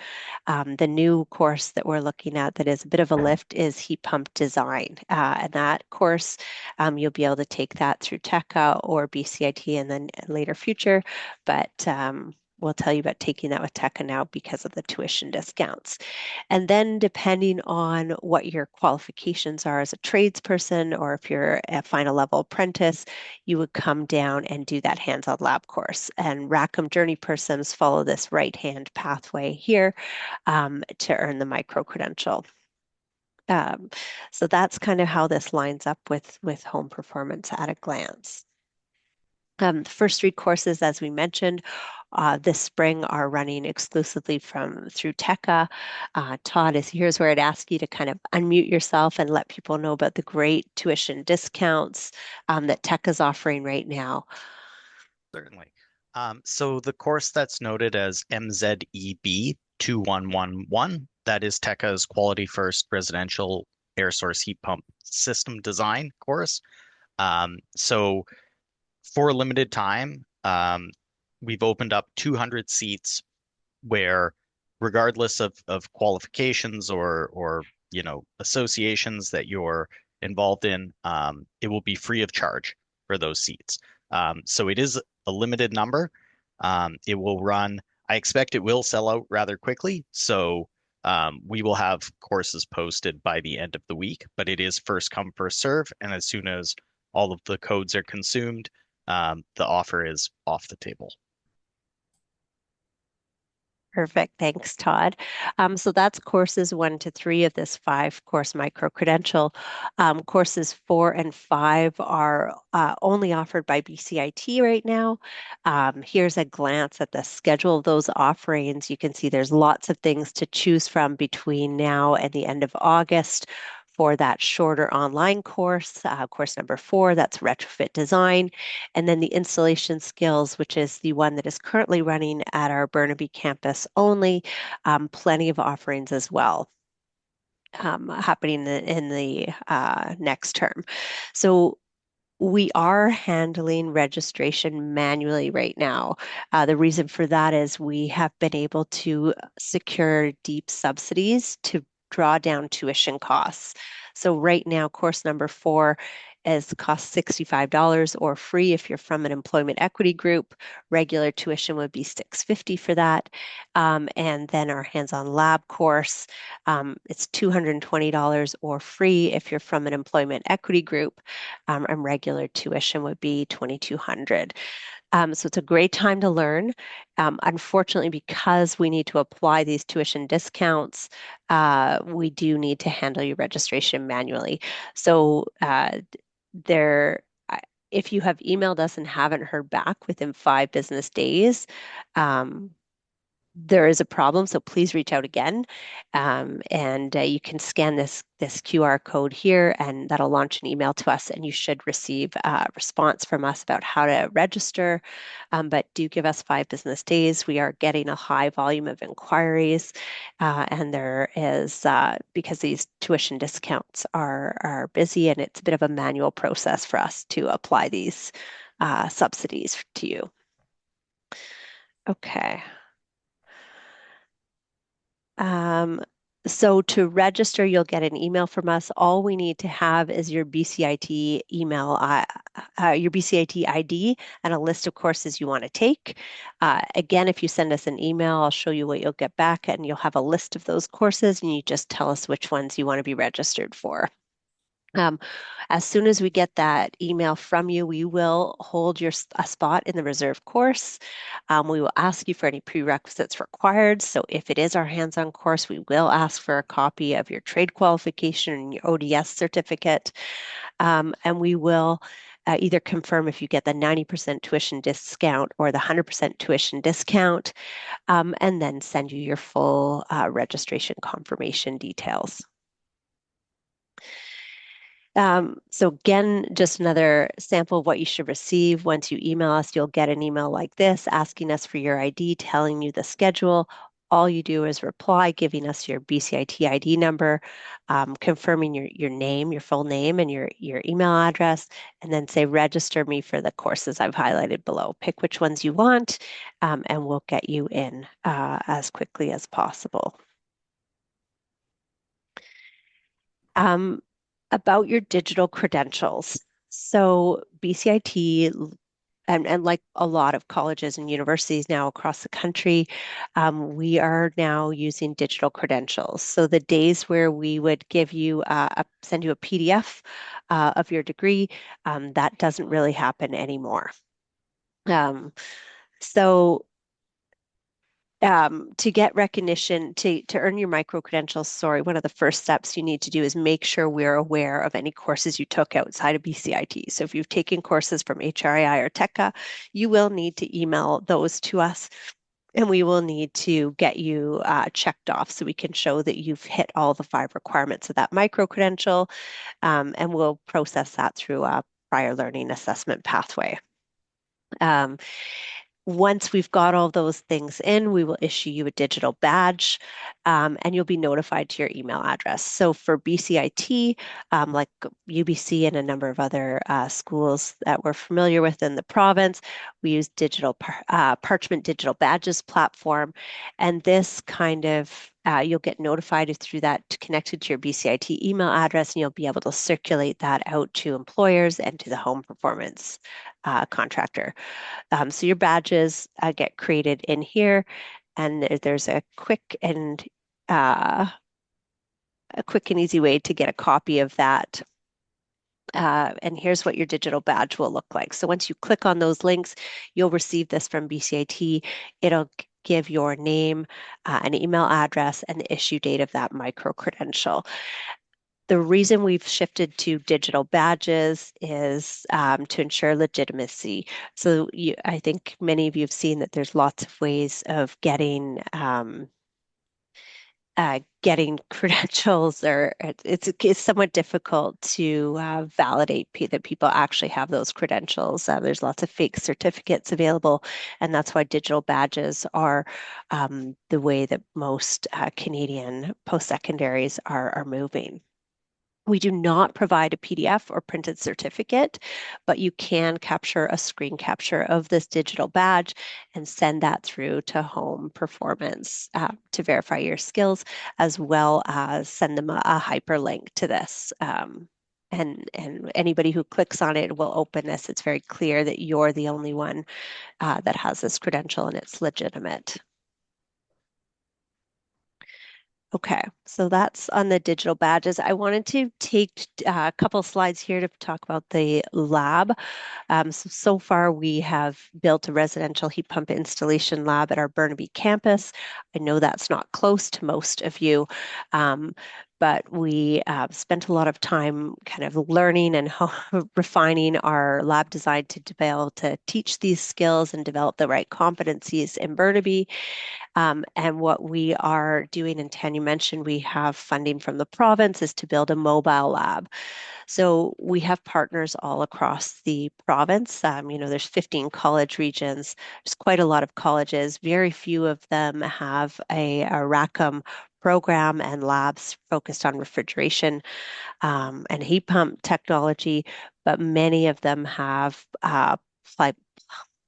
The new course that we're looking at that is a bit of a lift is heat pump design. And that course, you'll be able to take that through TECA or BCIT and then later future. But we'll tell you about taking that with TECA now because of the tuition discounts. And then depending on what your qualifications are as a tradesperson, or if you're a final level apprentice, you would come down and do that hands-on lab course. And Rackham Journey persons follow this right-hand pathway here to earn the micro-credential. So that's kind of how this lines up with home performance at a glance. The first 3 courses, as we mentioned, this spring are running exclusively through TECA. Todd, here's where I'd ask you to kind of unmute yourself and let people know about the great tuition discounts that TECA is offering right now. Certainly. So the course that's noted as MZEB 2111, that is TECA's Quality First Residential Air Source Heat Pump System Design course. So for a limited time, we've opened up 200 seats where, regardless of qualifications or associations that you're involved in, it will be free of charge for those seats. So it is a limited number. It will run. I expect it will sell out rather quickly. So we will have courses posted by the end of the week, but it is first come, first serve. And as soon as all of the codes are consumed, the offer is off the table. Perfect. Thanks, Todd. So that's courses 1 to 3 of this 5-course micro-credential. Courses 4 and 5 are only offered by BCIT right now. Here's a glance at the schedule of those offerings. You can see there's lots of things to choose from between now and the end of August. For that shorter online course, course number 4, that's retrofit design. And then the installation skills, which is the one that is currently running at our Burnaby campus only, plenty of offerings as well. Happening in the next term. So we are handling registration manually right now. The reason for that is we have been able to secure deep subsidies to draw down tuition costs. So right now, course number 4 is cost $65 or free if you're from an employment equity group. Regular tuition would be $650 for that. And then our hands-on lab course, it's $220 or free if you're from an employment equity group. And regular tuition would be $2,200. So it's a great time to learn. Unfortunately, because we need to apply these tuition discounts, we do need to handle your registration manually. So if you have emailed us and haven't heard back within 5 business days, there is a problem, so please reach out again. And you can scan this QR code here, and that'll launch an email to us, and you should receive a response from us about how to register. But do give us 5 business days. We are getting a high volume of inquiries, and there is, because these tuition discounts are busy, and it's a bit of a manual process for us to apply these subsidies to you. Okay. So to register, you'll get an email from us. All we need to have is your BCIT email, your BCIT ID, and a list of courses you want to take. Again, if you send us an email, I'll show you what you'll get back, and you'll have a list of those courses, and you just tell us which ones you want to be registered for. As soon as we get that email from you, we will hold a spot in the reserve course. We will ask you for any prerequisites required. So if it is our hands-on course, we will ask for a copy of your trade qualification and your ODS certificate. And we will either confirm if you get the 90% tuition discount or the 100% tuition discount, and then send you your full registration confirmation details. So again, just another sample of what you should receive. Once you email us, you'll get an email like this asking us for your ID, telling you the schedule. All you do is reply, giving us your BCIT ID number, confirming your name, your full name, and your email address, and then say, register me for the courses I've highlighted below. Pick which ones you want, and we'll get you in as quickly as possible. About your digital credentials. So BCIT and like a lot of colleges and universities now across the country, we are now using digital credentials. So the days where we would give you send you a PDF of your degree, that doesn't really happen anymore. So to get recognition, to earn your micro credentials, sorry, one of the first steps you need to do is make sure we're aware of any courses you took outside of BCIT. So if you've taken courses from HRAI or TECA, you will need to email those to us, and we will need to get you checked off so we can show that you've hit all the 5 requirements of that micro credential, and we'll process that through a prior learning assessment pathway. Once we've got all those things in, we will issue you a digital badge, and you'll be notified to your email address. So for BCIT, like UBC and a number of other schools that we're familiar with in the province, we use Parchment Digital Badges platform. And this kind of you'll get notified through that connected to your BCIT email address, and you'll be able to circulate that out to employers and to the home performance contractor. So your badges get created in here, and there's a quick and easy way to get a copy of that. And here's what your digital badge will look like. So once you click on those links, you'll receive this from BCIT. It'll give your name, an email address, and the issue date of that micro credential. The reason we've shifted to digital badges is to ensure legitimacy. So I think many of you have seen that there's lots of ways of getting credentials, or it's somewhat difficult to validate that people actually have those credentials. There's lots of fake certificates available, and that's why digital badges are the way that most Canadian post-secondaries are moving. We do not provide a PDF or printed certificate, but you can capture a screen capture of this digital badge and send that through to Home Performance to verify your skills, as well as send them a hyperlink to this. And anybody who clicks on it will open this. It's very clear that you're the only one that has this credential and it's legitimate. Okay, so that's on the digital badges. I wanted to take a couple slides here to talk about the lab. So far, we have built a residential heat pump installation lab at our Burnaby campus. I know that's not close to most of you, but we spent a lot of time kind of learning and refining our lab design to be able to teach these skills and develop the right competencies in Burnaby. And what we are doing, and Tanya mentioned, we have funding from the province, is to build a mobile lab. So we have partners all across the province. There's 15 college regions. There's quite a lot of colleges. Very few of them have a RACM program and labs focused on refrigeration and heat pump technology, but many of them have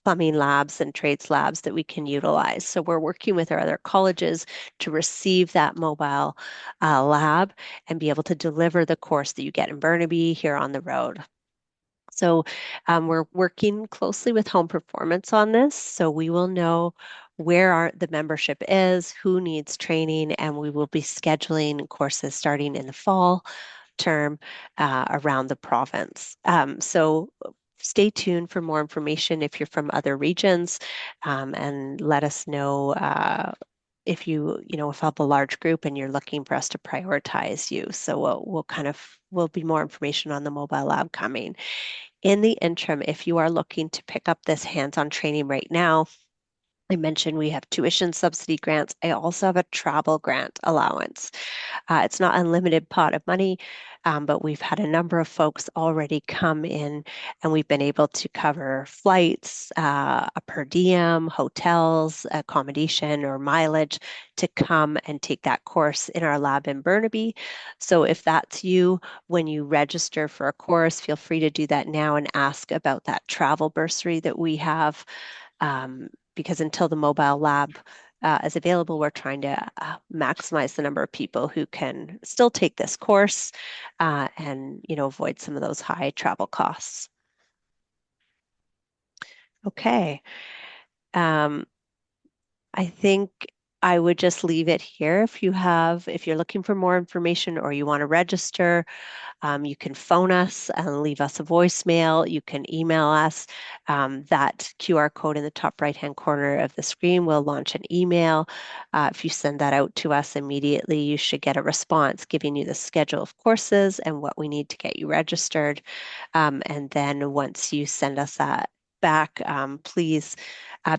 plumbing labs and trades labs that we can utilize. So we're working with our other colleges to receive that mobile lab and be able to deliver the course that you get in Burnaby here on the road. So we're working closely with Home Performance on this, so we will know where the membership is, who needs training, and we will be scheduling courses starting in the fall term around the province. So stay tuned for more information if you're from other regions, and let us know if if I have a large group and you're looking for us to prioritize you. So we'll be more information on the mobile lab coming. In the interim, if you are looking to pick up this hands-on training right now, I mentioned we have tuition subsidy grants. I also have a travel grant allowance. It's not unlimited pot of money, but we've had a number of folks already come in, and we've been able to cover flights, a per diem, hotels, accommodation, or mileage to come and take that course in our lab in Burnaby. So if that's you, when you register for a course, feel free to do that now and ask about that travel bursary that we have. Because until the mobile lab is available, we're trying to maximize the number of people who can still take this course and avoid some of those high travel costs. Okay. Um, I think I would just leave it here. If you're looking for more information or you want to register, you can phone us and leave us a voicemail. You can email us. That QR code in the top right-hand corner of the screen will launch an email. If you send that out to us immediately, you should get a response giving you the schedule of courses and what we need to get you registered. And then once you send us that back, please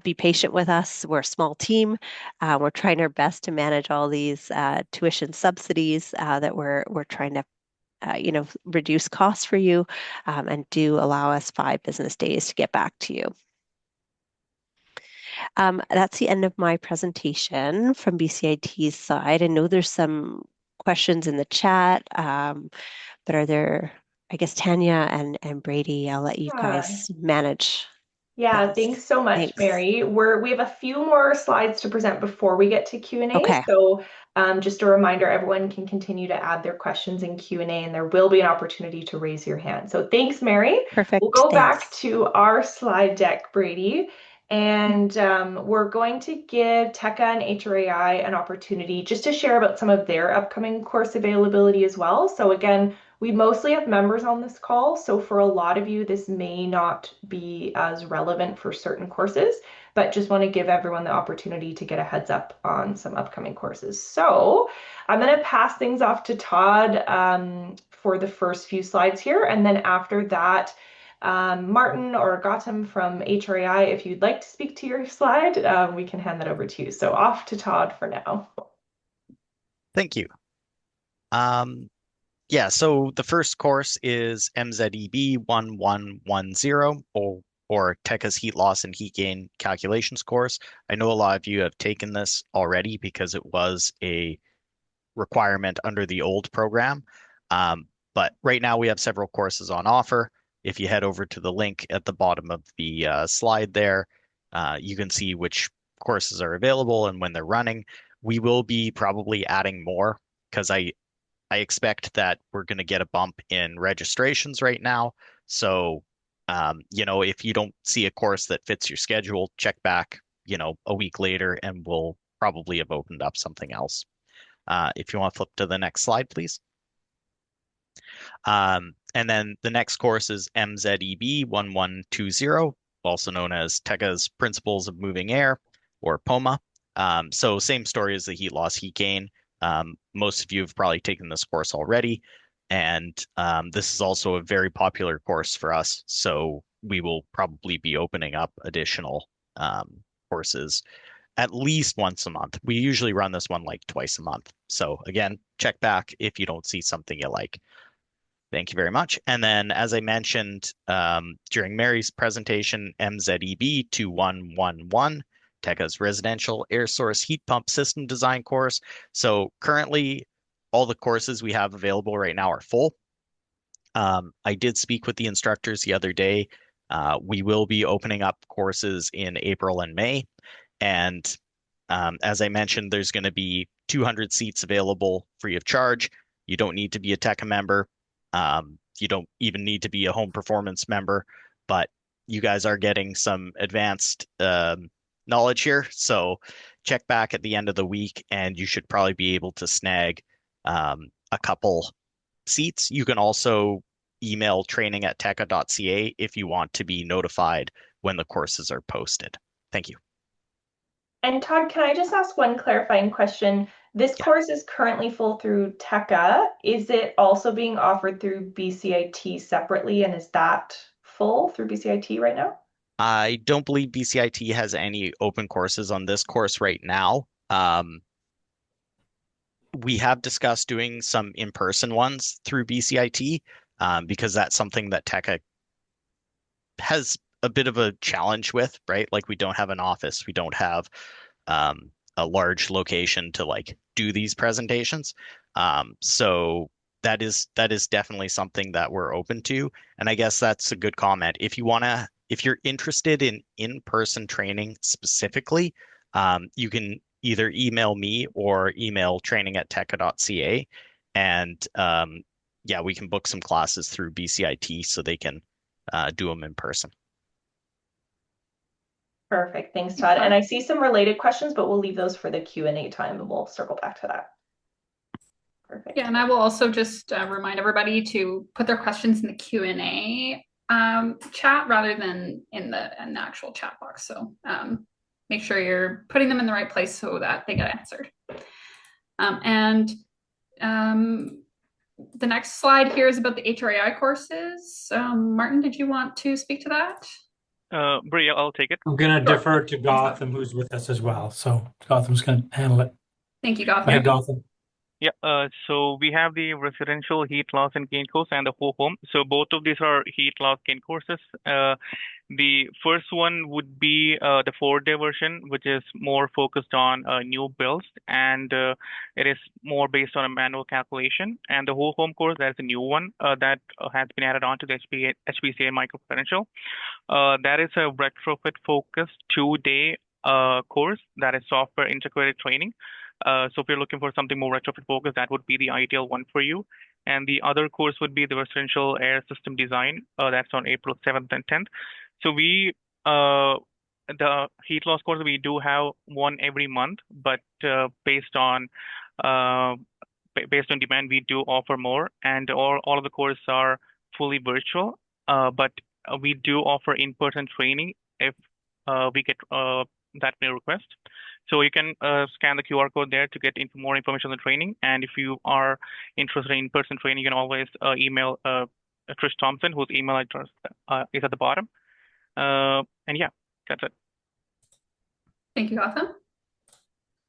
be patient with us. We're a small team. We're trying our best to manage all these tuition subsidies that we're trying to reduce costs for you, and do allow us 5 business days to get back to you. That's the end of my presentation from BCIT's side. I know there's some questions in the chat, but I guess Tanya and Brady, I'll let you Yeah. guys manage Yeah, things. thanks so much, Thanks. Mary. We have a few more slides to present before we get to Q&A. Okay. So just a reminder, everyone can continue to add their questions in Q&A, and there will be an opportunity to raise your hand. So thanks, Mary. Perfect. We'll go back Thanks. to our slide deck, Brady, and we're going to give TECA and HRAI an opportunity just to share about some of their upcoming course availability as well. So again, we mostly have members on this call, so for a lot of you, this may not be as relevant for certain courses, but just want to give everyone the opportunity to get a heads up on some upcoming courses. So I'm going to pass things off to Todd for the first few slides here, and then after that, Martin or Gautam from HRAI, if you'd like to speak to your slide, we can hand that over to you. So off to Todd for now. Thank you. Yeah, so the first course is MZEB 1110 or TECA's Heat Loss and Heat Gain Calculations course. I know a lot of you have taken this already because it was a requirement under the old program. But right now we have several courses on offer. If you head over to the link at the bottom of the slide there, you can see which courses are available and when they're running. We will be probably adding more because I expect that we're going to get a bump in registrations right now. So, if you don't see a course that fits your schedule, check back, a week later, and we'll probably have opened up something else. If you want to flip to the next slide, please. And then the next course is MZEB 1120, also known as TECA's Principles of Moving Air, or POMA. So same story as the heat loss, heat gain. Most of you have probably taken this course already, and this is also a very popular course for us. So we will probably be opening up additional courses at least once a month. We usually run this one like twice a month. So again, check back if you don't see something you like. Thank you very much. And then, as I mentioned during Mary's presentation, MZEB 2111, TECA's Residential Air Source Heat Pump System Design course. So currently, all the courses we have available right now are full. I did speak with the instructors the other day. We will be opening up courses in April and May. And as I mentioned, there's going to be 200 seats available free of charge. You don't need to be a TECA member. You don't even need to be a home performance member, but you guys are getting some advanced knowledge here. So check back at the end of the week and you should probably be able to snag a couple seats. You can also email training@teca.ca if you want to be notified when the courses are posted. Thank you. And Todd, can I just ask one clarifying question? This Yeah. course is currently full through TECA. Is it also being offered through BCIT separately, and is that full through BCIT right now? I don't believe BCIT has any open courses on this course right now. We have discussed doing some in-person ones through BCIT because that's something that TECA has a bit of a challenge with, right? Like we don't have an office, we don't have a large location to like do these presentations. So that is definitely something that we're open to. And I guess that's a good comment. If you're interested in in-person training specifically, you can either email me or email training@teca.ca. And yeah, we can book some classes through BCIT so they can do them in person. Perfect. Thanks, Todd. And I see some related questions, but we'll leave those for the Q&A time and we'll circle back to that. Perfect. Yeah, and I will also just remind everybody to put their questions in the Q&A chat rather than in the actual chat box. So make sure you're putting them in the right place so that they get answered. The next slide here is about the HRAI courses. Martin, did you want to speak to that? Bria, I'll take it. I'm going to defer to Gotham, who's with us as well. So Gotham's going to handle it. Thank you, Gotham. Go ahead, Gotham. Yeah, so we have the residential heat loss and gain course and the whole home. So both of these are heat loss gain courses. The first one would be the 4-day version, which is more focused on new builds, and it is more based on a manual calculation. And the whole home course, that's a new one that has been added on to the HPCN micro credential. That is a retrofit focused 2-day course that is software integrated training. So if you're looking for something more retrofit focused, that would be the ideal one for you. And the other course would be the residential air system design. That's on April 7th and 10th. So the heat loss course, we do have one every month, but based on demand, we do offer more. And all of the courses are fully virtual, but we do offer in-person training if we get that may request. So you can scan the QR code there to get more information on the training. And if you are interested in in-person training, you can always email Trish Thompson, whose email address is at the bottom. And yeah, that's it. Thank you, Gotham.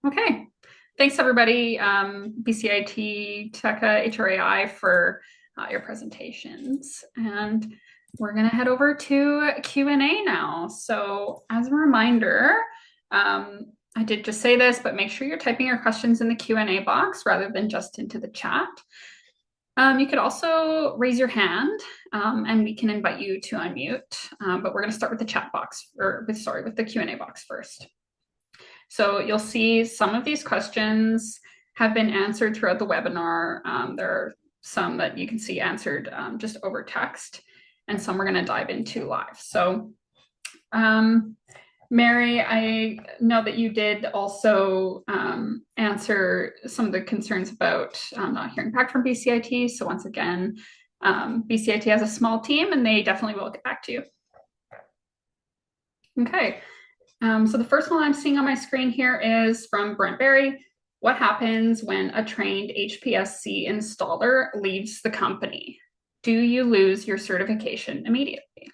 Okay. Thanks, everybody. BCIT, TECA, HRAI for your presentations. And we're going to head over to Q&A now. So as a reminder, I did just say this, but make sure you're typing your questions in the Q&A box rather than just into the chat. You could also raise your hand and we can invite you to unmute, but we're going to start with the chat box, with the Q&A box first. So you'll see some of these questions have been answered throughout the webinar. There are some that you can see answered just over text, and some we're going to dive into live. So Mary, I know that you did also answer some of the concerns about not hearing back from BCIT. So once again, BCIT has a small team and they definitely will get back to you. Okay, so the first one I'm seeing on my screen here is from Brent Berry. What happens when a trained HPSC installer leaves the company? Do you lose your certification immediately?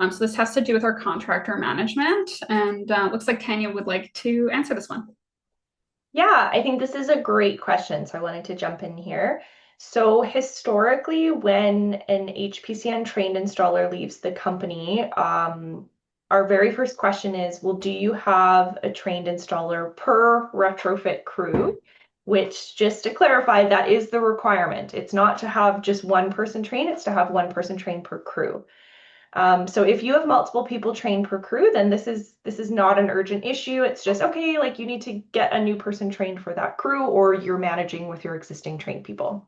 So this has to do with our contractor management, and looks like Tanya would like to answer this one. Yeah, I think this is a great question, so I wanted to jump in here. So historically, when an HPCN trained installer leaves the company, our very first question is, well, do you have a trained installer per retrofit crew? Which, just to clarify, that is the requirement. It's not to have just one person trained, it's to have one person trained per crew. So if you have multiple people trained per crew, then this is not an urgent issue. It's just, okay, like you need to get a new person trained for that crew, or you're managing with your existing trained people.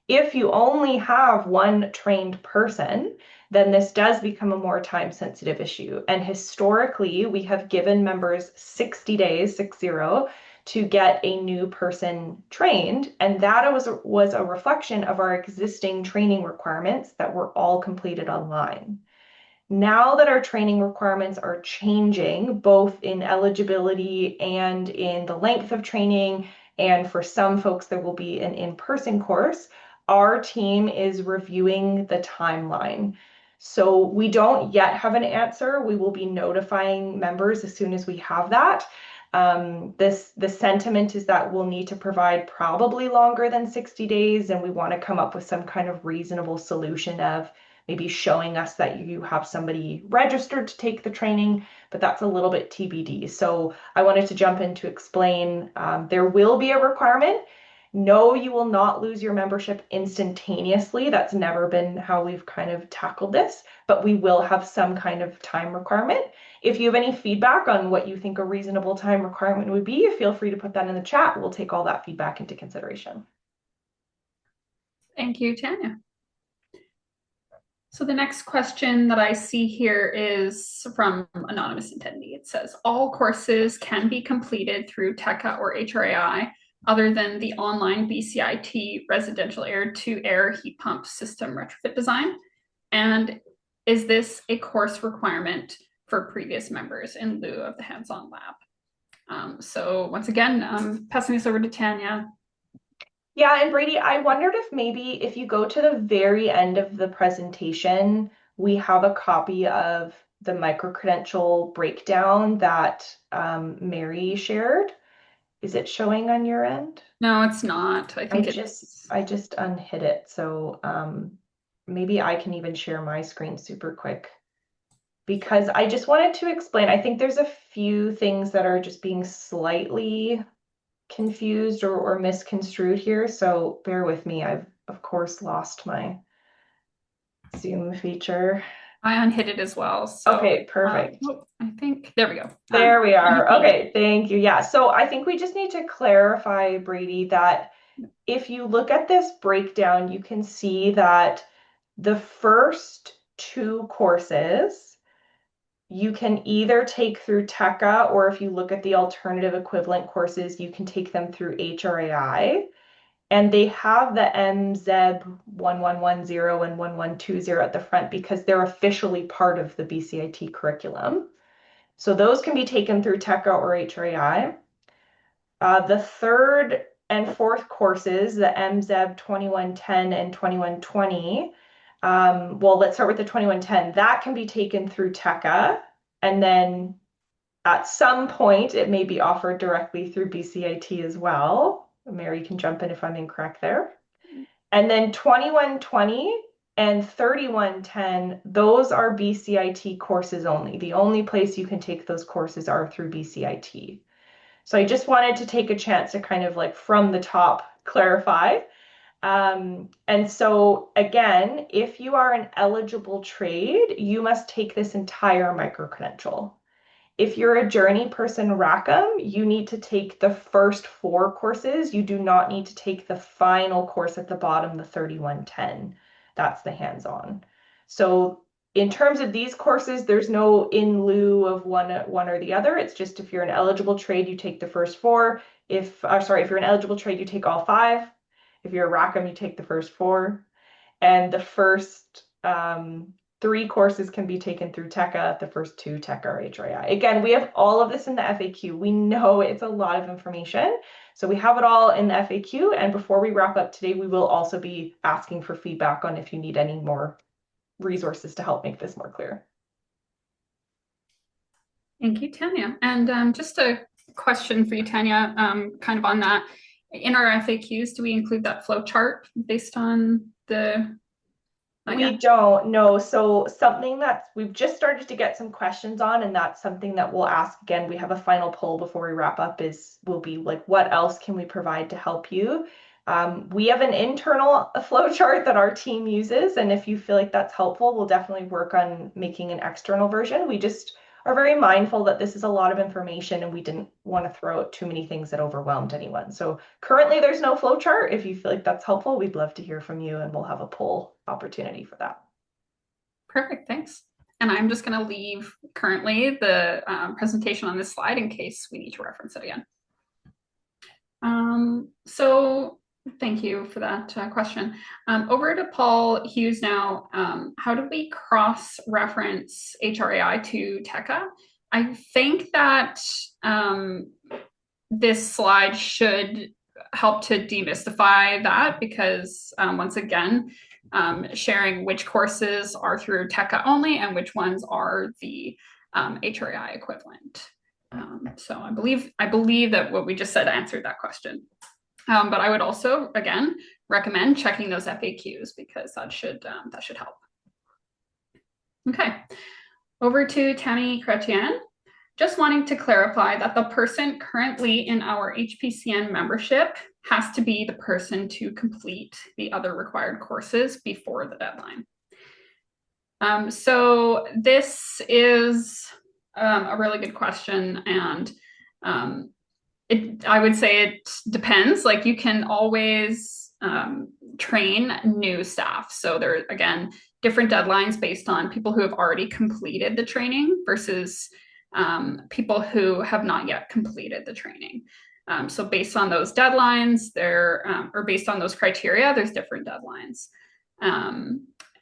If you only have one trained person, then this does become a more time-sensitive issue. And historically, we have given members 60 days, 60, to get a new person trained. And that was a reflection of our existing training requirements that were all completed online. Now that our training requirements are changing, both in eligibility and in the length of training, and for some folks there will be an in-person course, our team is reviewing the timeline. So we don't yet have an answer. We will be notifying members as soon as we have that. The sentiment is that we'll need to provide probably longer than 60 days, and we want to come up with some kind of reasonable solution of maybe showing us that you have somebody registered to take the training, but that's a little bit TBD. So I wanted to jump in to explain there will be a requirement. No, you will not lose your membership instantaneously. That's never been how we've kind of tackled this, but we will have some kind of time requirement. If you have any feedback on what you think a reasonable time requirement would be, feel free to put that in the chat. We'll take all that feedback into consideration. Thank you, Tanya. So the next question that I see here is from anonymous attendee. It says, all courses can be completed through TECA or HRAI other than the online BCIT residential air-to-air heat pump system retrofit design? And is this a course requirement for previous members in lieu of the hands-on lab? So once again, passing this over to Tanya. Yeah, and Brady, I wondered if maybe if you go to the very end of the presentation, we have a copy of the micro-credential breakdown that Mary shared. Is it showing on your end? No, it's not. I think I just unhid it, so maybe I can even share my screen super quick, because I just wanted to explain. I think there's a few things that are just being slightly confused or misconstrued here, so bear with me. I've of course lost my Zoom feature. I unhid it as well. So, okay, perfect. I think there we go. There we are. Okay, thank you. Yeah, so I think we just need to clarify, Brady, that if you look at this breakdown, you can see that the first two courses you can either take through TECA, or if you look at the alternative equivalent courses, you can take them through HRAI. And they have the MZEB 1110 and 1120 at the front because they're officially part of the BCIT curriculum. So those can be taken through TECA or HRAI. The third and fourth courses, the MZEB 2110 and 2120, well, let's start with the 2110. That can be taken through TECA, and then at some point it may be offered directly through BCIT as well. Mary can jump in if I'm incorrect there. And then 2120 and 3110, those are BCIT courses only. The only place you can take those courses are through BCIT. So I just wanted to take a chance to kind of like from the top clarify. And so again, if you are an eligible trade, you must take this entire micro-credential. If you're a journey person Rackham, you need to take the first 4 courses. You do not need to take the final course at the bottom, the 3110. That's the hands-on. So in terms of these courses, there's no in lieu of one or the other. It's just if you're an eligible trade, you take the first 4. If you're an eligible trade, you take all 5. If you're a Rackham, you take the first 4. And the first 3 courses can be taken through TECA, the first 2 TECA or HRAI. Again, we have all of this in the FAQ. We know it's a lot of information, so we have it all in the FAQ. And before we wrap up today, we will also be asking for feedback on if you need any more resources to help make this more clear. Thank you, Tanya. And just a question for you, Tanya, kind of on that. In our FAQs, do we include that flow chart based on the... We don't know. So something that we've just started to get some questions on, and that's something that we'll ask again. We have a final poll before we wrap up, will be like, what else can we provide to help you? We have an internal flow chart that our team uses, and if you feel like that's helpful, we'll definitely work on making an external version. We just are very mindful that this is a lot of information and we didn't want to throw out too many things that overwhelmed anyone. So currently there's no flow chart. If you feel like that's helpful, we'd love to hear from you, and we'll have a poll opportunity for that. Perfect, thanks. And I'm just going to leave currently the presentation on this slide in case we need to reference it again. So thank you for that question. Over to Paul Hughes now. How do we cross-reference HRAI to TECA? I think that this slide should help to demystify that, because once again, sharing which courses are through TECA only and which ones are the HRAI equivalent. So I believe that what we just said answered that question. But I would also, again, recommend checking those FAQs, because that should help. Okay, over to Tammy Chrétien. Just wanting to clarify that the person currently in our HPCN membership has to be the person to complete the other required courses before the deadline. So this is a really good question, and I would say it depends. Like, you can always train new staff. So there, again, different deadlines based on people who have already completed the training versus people who have not yet completed the training. So based on those deadlines, or based on those criteria, there's different deadlines.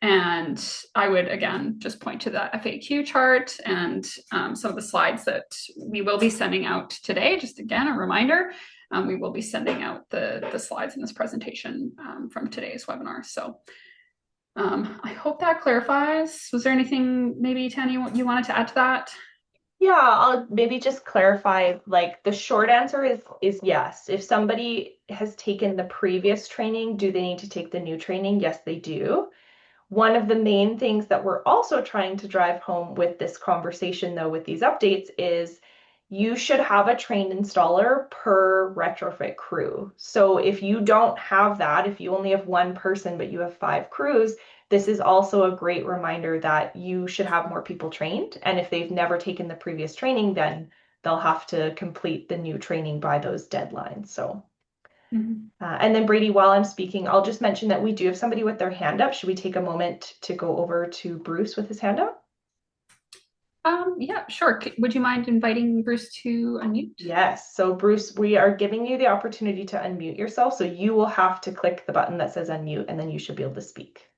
And I would, again, just point to the FAQ chart and some of the slides that we will be sending out today. Just again, a reminder, we will be sending out the slides in this presentation from today's webinar. So I hope that clarifies. Was there anything maybe, Tanya, you wanted to add to that? Yeah, I'll maybe just clarify, like the short answer is yes. If somebody has taken the previous training, do they need to take the new training? Yes, they do. One of the main things that we're also trying to drive home with this conversation, though, with these updates is you should have a trained installer per retrofit crew. So if you don't have that, if you only have one person, but you have 5 crews, this is also a great reminder that you should have more people trained. And if they've never taken the previous training, then they'll have to complete the new training by those deadlines. So, and then Brady, while I'm speaking, I'll just mention that we do have somebody with their hand up. Should we take a moment to go over to Bruce with his hand up? Yeah, sure. Would you mind inviting Bruce to unmute? Yes. So Bruce, we are giving you the opportunity to unmute yourself. So you will have to click the button that says unmute, and then you should be able to speak.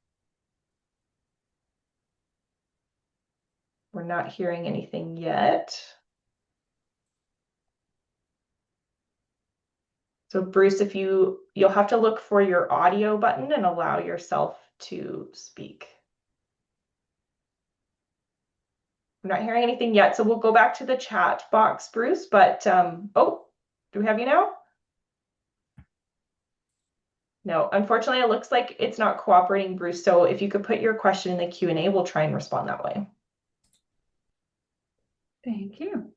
We're not hearing anything yet. So Bruce, if you'll have to look for your audio button and allow yourself to speak. I'm not hearing anything yet, so we'll go back to the chat box, Bruce, but oh, do we have you now? No, unfortunately, it looks like it's not cooperating, Bruce. So if you could put your question in the Q&A, we'll try and respond that way. Thank you.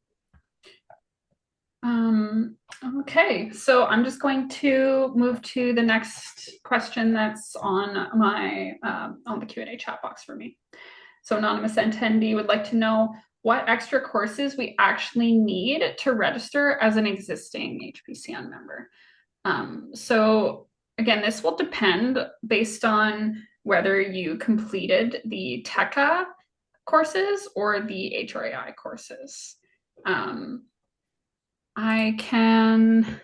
Okay, so I'm just going to move to the next question that's on my on the Q&A chat box for me. So anonymous attendee would like to know what extra courses we actually need to register as an existing HPCN member. So again, this will depend based on whether you completed the TECA courses or the HRAI courses. I can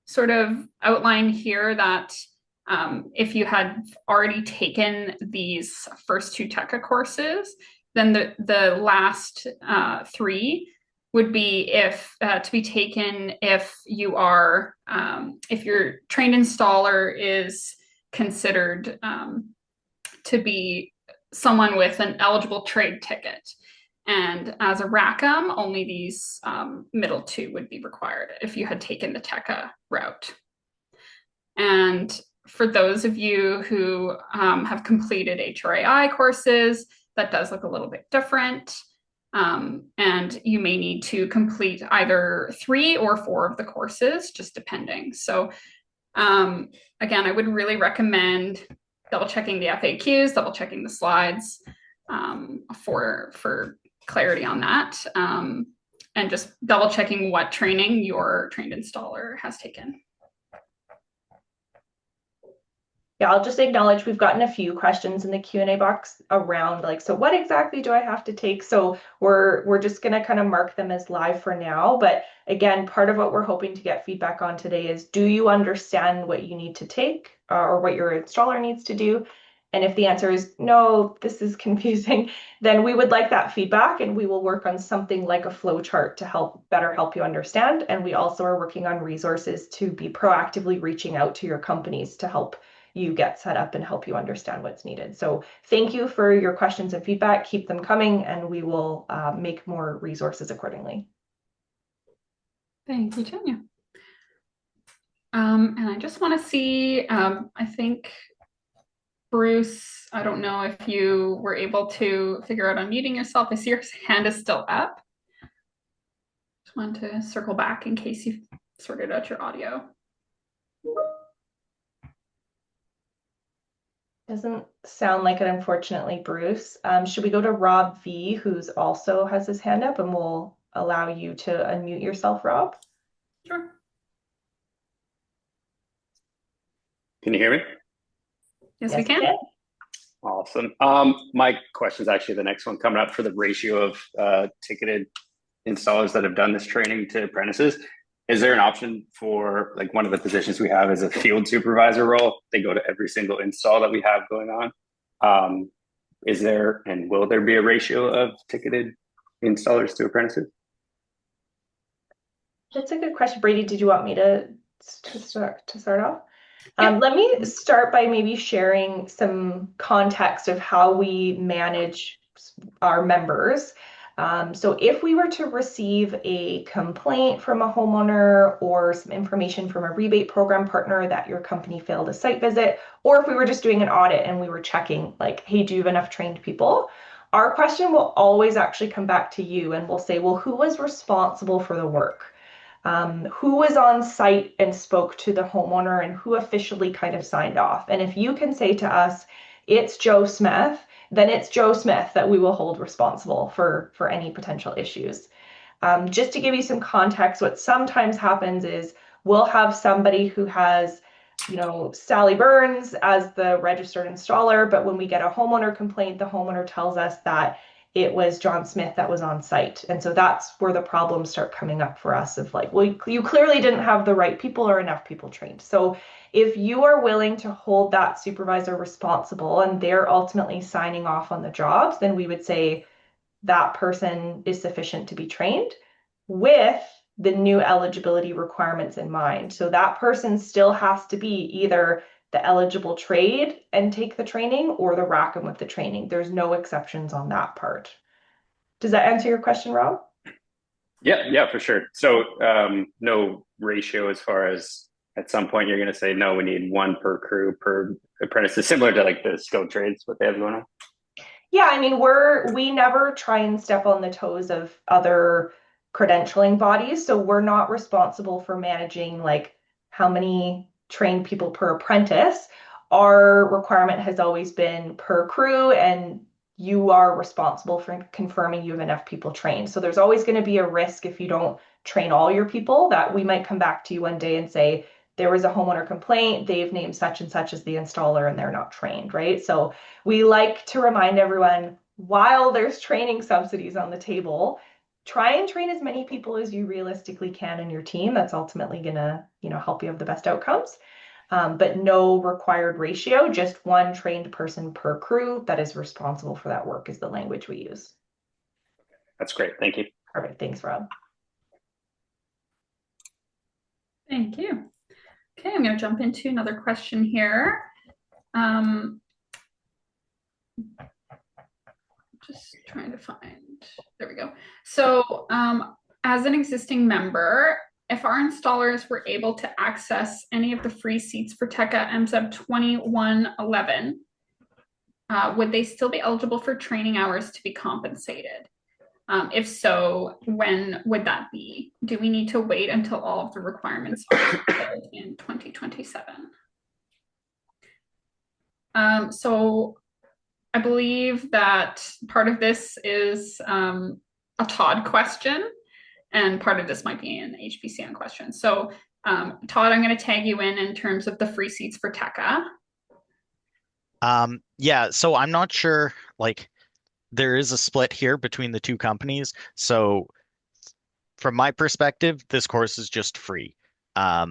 sort of outline here that if you had already taken these first 2 TECA courses, then the last 3 would be to be taken if you are if your trained installer is considered to be someone with an eligible trade ticket. And as a RACM, only these middle 2 would be required if you had taken the TECA route. And for those of you who have completed HRAI courses, that does look a little bit different. And you may need to complete either 3 or 4 of the courses, just depending. So again, I would really recommend double checking the FAQs, double checking the slides for clarity on that, and just double checking what training your trained installer has taken. Yeah, I'll just acknowledge we've gotten a few questions in the Q&A box around like, so what exactly do I have to take? So we're just going to kind of mark them as live for now. But again, part of what we're hoping to get feedback on today is, do you understand what you need to take or what your installer needs to do? And if the answer is no, this is confusing, then we would like that feedback, and we will work on something like a flow chart to better help you understand. And we also are working on resources to be proactively reaching out to your companies to help you get set up and help you understand what's needed. So thank you for your questions and feedback. Keep them coming, and we will make more resources accordingly. Thank you, Tanya. And I just want to see, I think, Bruce, I don't know if you were able to figure out unmuting yourself. I see your hand is still up. Just wanted to circle back in case you sorted out your audio. Doesn't sound like it, unfortunately, Bruce. Should we go to Rob V, who's also has his hand up, and we'll allow you to unmute yourself, Rob? Sure. Can you hear me? Yes, we can. Awesome. My question is actually the next one coming up for the ratio of ticketed installers that have done this training to apprentices. Is there an option for, like, one of the positions we have is a field supervisor role? They go to every single install that we have going on. Is there, and will there be a ratio of ticketed installers to apprentices? That's a good question. Brady, did you want me to start off? Yeah. Let me start by maybe sharing some context of how we manage our members. So if we were to receive a complaint from a homeowner or some information from a rebate program partner that your company failed a site visit, or if we were just doing an audit and we were checking, like, hey, do you have enough trained people? Our question will always actually come back to you, and we'll say, well, who was responsible for the work? Who was on site and spoke to the homeowner, and who officially kind of signed off? And if you can say to us, it's Joe Smith, then it's Joe Smith that we will hold responsible for any potential issues. Just to give you some context, what sometimes happens is we'll have somebody who has, Sally Burns as the registered installer, but when we get a homeowner complaint, the homeowner tells us that it was John Smith that was on site. And so that's where the problems start coming up for us of like, well, you clearly didn't have the right people or enough people trained. So if you are willing to hold that supervisor responsible and they're ultimately signing off on the jobs, then we would say that person is sufficient to be trained with the new eligibility requirements in mind. So that person still has to be either the eligible trade and take the training or the Rackham with the training. There's no exceptions on that part. Does that answer your question, Rob? Yeah, for sure. So no ratio as far as at some point you're going to say, no, we need one per crew per apprentice, similar to like the skilled trades, what they have going on? Yeah, I mean, we never try and step on the toes of other credentialing bodies. So we're not responsible for managing like how many trained people per apprentice. Our requirement has always been per crew, and you are responsible for confirming you have enough people trained. So there's always going to be a risk if you don't train all your people that we might come back to you one day and say, there was a homeowner complaint, they've named such and such as the installer and they're not trained, right? So we like to remind everyone, while there's training subsidies on the table, try and train as many people as you realistically can in your team. That's ultimately gonna, help you have the best outcomes. But no required ratio, just one trained person per crew that is responsible for that work is the language we use. That's great. Thank you. Perfect. Thanks, Rob. Thank you. Okay, I'm going to jump into another question here. Just trying to find, there we go. So as an existing member, if our installers were able to access any of the free seats for TECA MZEB 2111, would they still be eligible for training hours to be compensated? If so, when would that be? Do we need to wait until all of the requirements are fulfilled in 2027? So I believe that part of this is a Todd question, and part of this might be an HPCN question. So Todd, I'm going to tag you in terms of the free seats for TECA. Yeah, so I'm not sure, like, there is a split here between the two companies. So from my perspective, this course is just free. I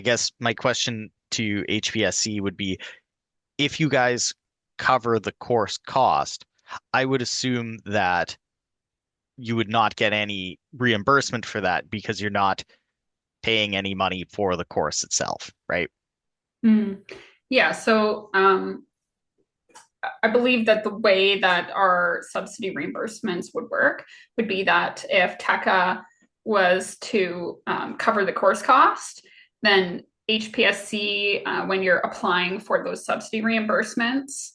guess my question to HPSC would be, if you guys cover the course cost, I would assume that you would not get any reimbursement for that because you're not paying any money for the course itself, right? Yeah, so I believe that the way that our subsidy reimbursements would work would be that if TECA was to cover the course cost, then HPSC, when you're applying for those subsidy reimbursements,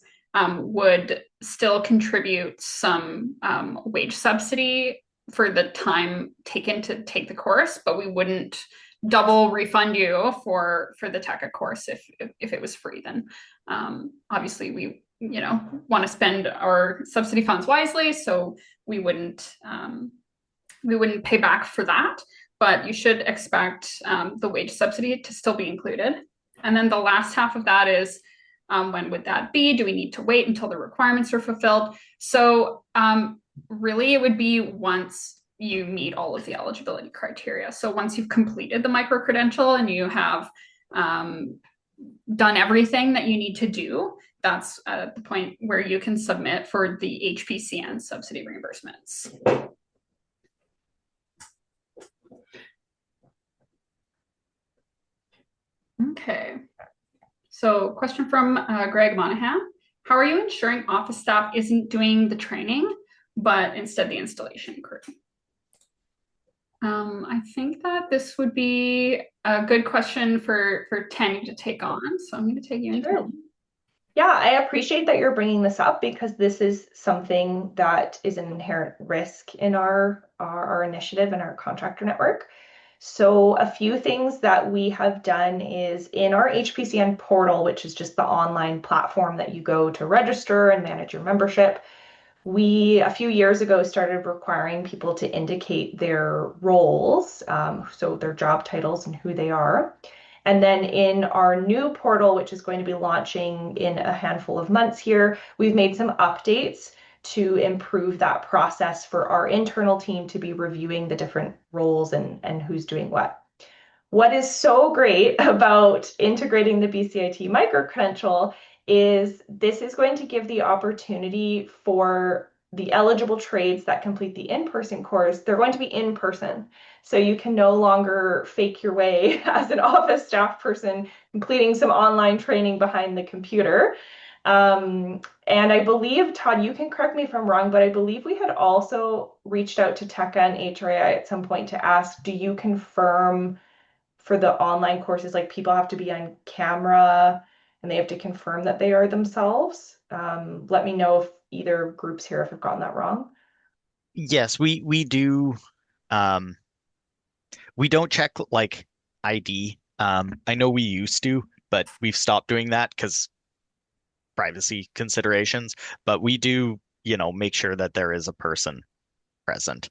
would still contribute some wage subsidy for the time taken to take the course, but we wouldn't double refund you for the TECA course if it was free. Then obviously we want to spend our subsidy funds wisely, so we wouldn't pay back for that, but you should expect the wage subsidy to still be included. And then the last half of that is When would that be? Do we need to wait until the requirements are fulfilled? So really it would be once you meet all of the eligibility criteria. So once you've completed the micro-credential and you have done everything that you need to do, that's at the point where you can submit for the HPCN subsidy reimbursements. Okay. So question from Greg Monahan. How are you ensuring office staff isn't doing the training, but instead the installation crew? I think that this would be a good question for Tanya to take on. So I'm going to take you into it. Yeah, I appreciate that you're bringing this up because this is something that is an inherent risk in our initiative and our contractor network. So a few things that we have done is in our HPCN portal, which is just the online platform that you go to register and manage your membership, we a few years ago started requiring people to indicate their roles, so their job titles and who they are. And then in our new portal, which is going to be launching in a handful of months here, we've made some updates to improve that process for our internal team to be reviewing the different roles and who's doing what. What is so great about integrating the BCIT micro-credential is this is going to give the opportunity for the eligible trades that complete the in-person course, they're going to be in person. So you can no longer fake your way as an office staff person completing some online training behind the computer. And I believe, Todd, you can correct me if I'm wrong, but I believe we had also reached out to TECA and HRI at some point to ask, do you confirm for the online courses, like people have to be on camera and they have to confirm that they are themselves? Let me know if either groups here if I've gotten that wrong. Yes, we do. We don't check like ID. I know we used to, but we've stopped doing that because privacy considerations. But we do, make sure that there is a person present.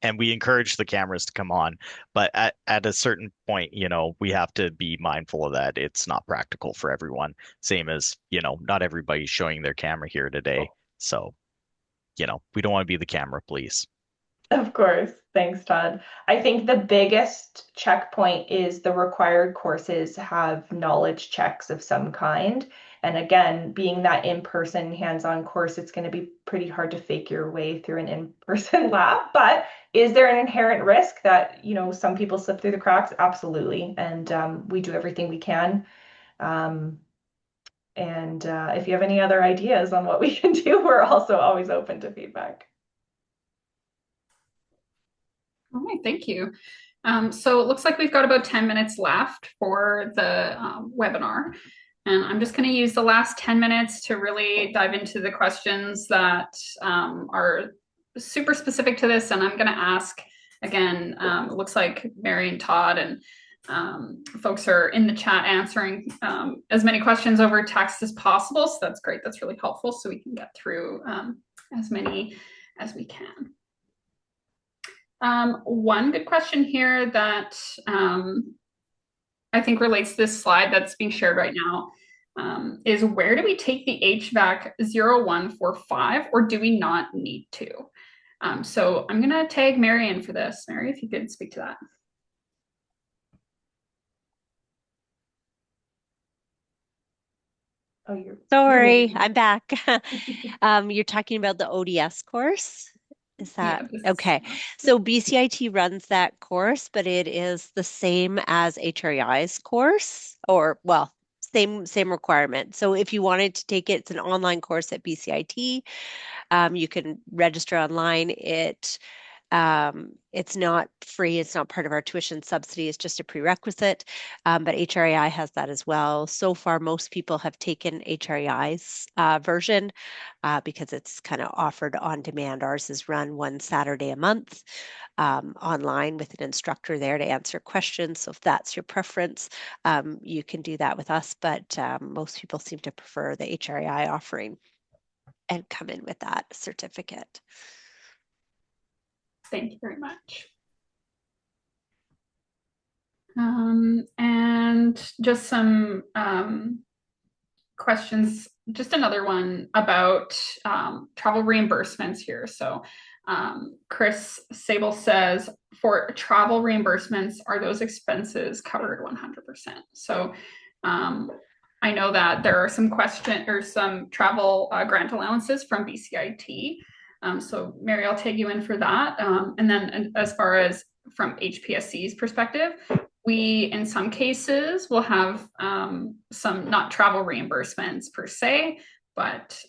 And we encourage the cameras to come on. But at a certain point, we have to be mindful of that. It's not practical for everyone. Same as, not everybody's showing their camera here today. So, we don't want to be the camera police. Of course. Thanks, Todd. I think the biggest checkpoint is the required courses have knowledge checks of some kind. And again, being that in-person hands-on course, it's going to be pretty hard to fake your way through an in-person lab. But is there an inherent risk that, some people slip through the cracks? Absolutely. And we do everything we can. And if you have any other ideas on what we can do, we're also always open to feedback. All right, thank you. So it looks like we've got about 10 minutes left for the webinar. And I'm just going to use the last 10 minutes to really dive into the questions that are super specific to this. And I'm going to ask, again, it looks like Mary and Todd and folks are in the chat answering as many questions over text as possible. So that's great. That's really helpful. So we can get through as many as we can. One good question here that I think relates to this slide that's being shared right now is where do we take the HVAC 0145 or do we not need to? So I'm going to tag Mary in for this. Mary, if you could speak to that. Oh, sorry, I'm back. You're talking about the ODS course? Is that okay? So BCIT runs that course, but it is the same as HRI's course, or well, same requirement. So if you wanted to take it, it's an online course at BCIT. You can register online. It's not free. It's not part of our tuition subsidy. It's just a prerequisite. But HREI has that as well. So far, most people have taken HREI's version because it's kind of offered on demand. Ours is run one Saturday a month online with an instructor there to answer questions. So if that's your preference, you can do that with us. But most people seem to prefer the HREI offering and come in with that certificate. Thank you very much. And just some questions. Just another one about travel reimbursements here. So Chris Sable says, for travel reimbursements, are those expenses covered 100%? So I know that there are some travel grant allowances from BCIT. So Mary, I'll tag you in for that. And then as far as from HPSC's perspective, we, in some cases, will have some not travel reimbursements per se, but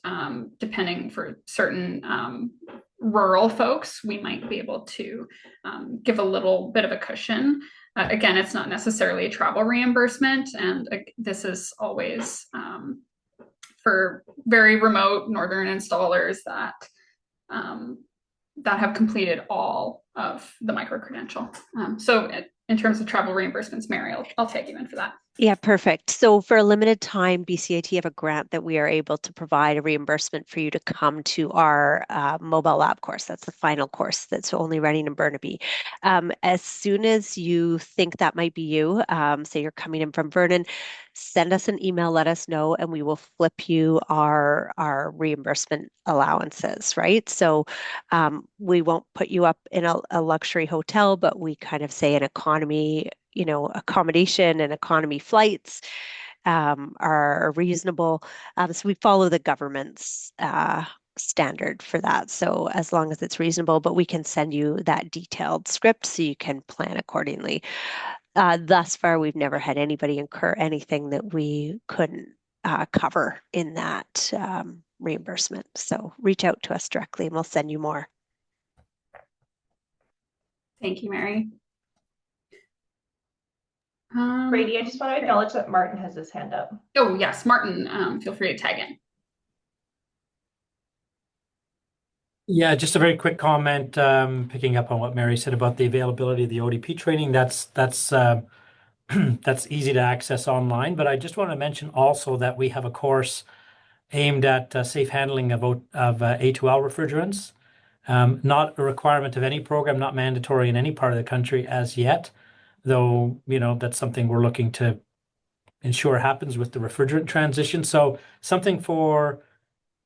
depending for certain rural folks, we might be able to give a little bit of a cushion. Again, it's not necessarily a travel reimbursement, and this is always for very remote northern installers that have completed all of the micro-credential. So in terms of travel reimbursements, Mary, I'll take you in for that. Yeah, perfect. So for a limited time, BCIT have a grant that we are able to provide a reimbursement for you to come to our mobile lab course. That's the final course that's only running in Burnaby. As soon as you think that might be you, say you're coming in from Vernon, send us an email, let us know, and we will flip you our reimbursement allowances, right? So we won't put you up in a luxury hotel, but we kind of say an economy, accommodation and economy flights are reasonable. So we follow the government's standard for that. So as long as it's reasonable, but we can send you that detailed script so you can plan accordingly. Thus far, we've never had anybody incur anything that we couldn't cover in that reimbursement. So reach out to us directly and we'll send you more. Thank you, Mary. Brady, I just want to acknowledge that Martin has his hand up. Oh, yes, Martin, feel free to tag in. Yeah, just a very quick comment, picking up on what Mary said about the availability of the ODP training. That's that's easy to access online. But I just want to mention also that we have a course aimed at safe handling of A2L refrigerants. Not a requirement of any program, not mandatory in any part of the country as yet, though, that's something we're looking to ensure happens with the refrigerant transition. So something for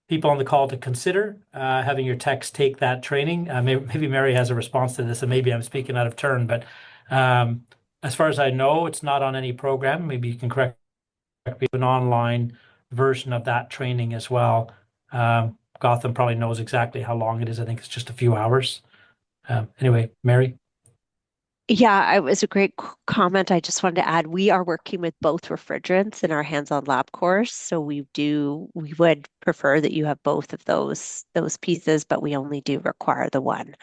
people on the call to consider, having your techs take that training. Maybe Mary has a response to this, and maybe I'm speaking out of turn, but as far as I know, it's not on any program. Maybe you can correct me, an online version of that training as well. Gotham probably knows exactly how long it is. I think it's just a few hours. Anyway, Mary? Yeah, it was a great comment. I just wanted to add, we are working with both refrigerants in our hands-on lab course. So we would prefer that you have both of those pieces, but we only do require the one.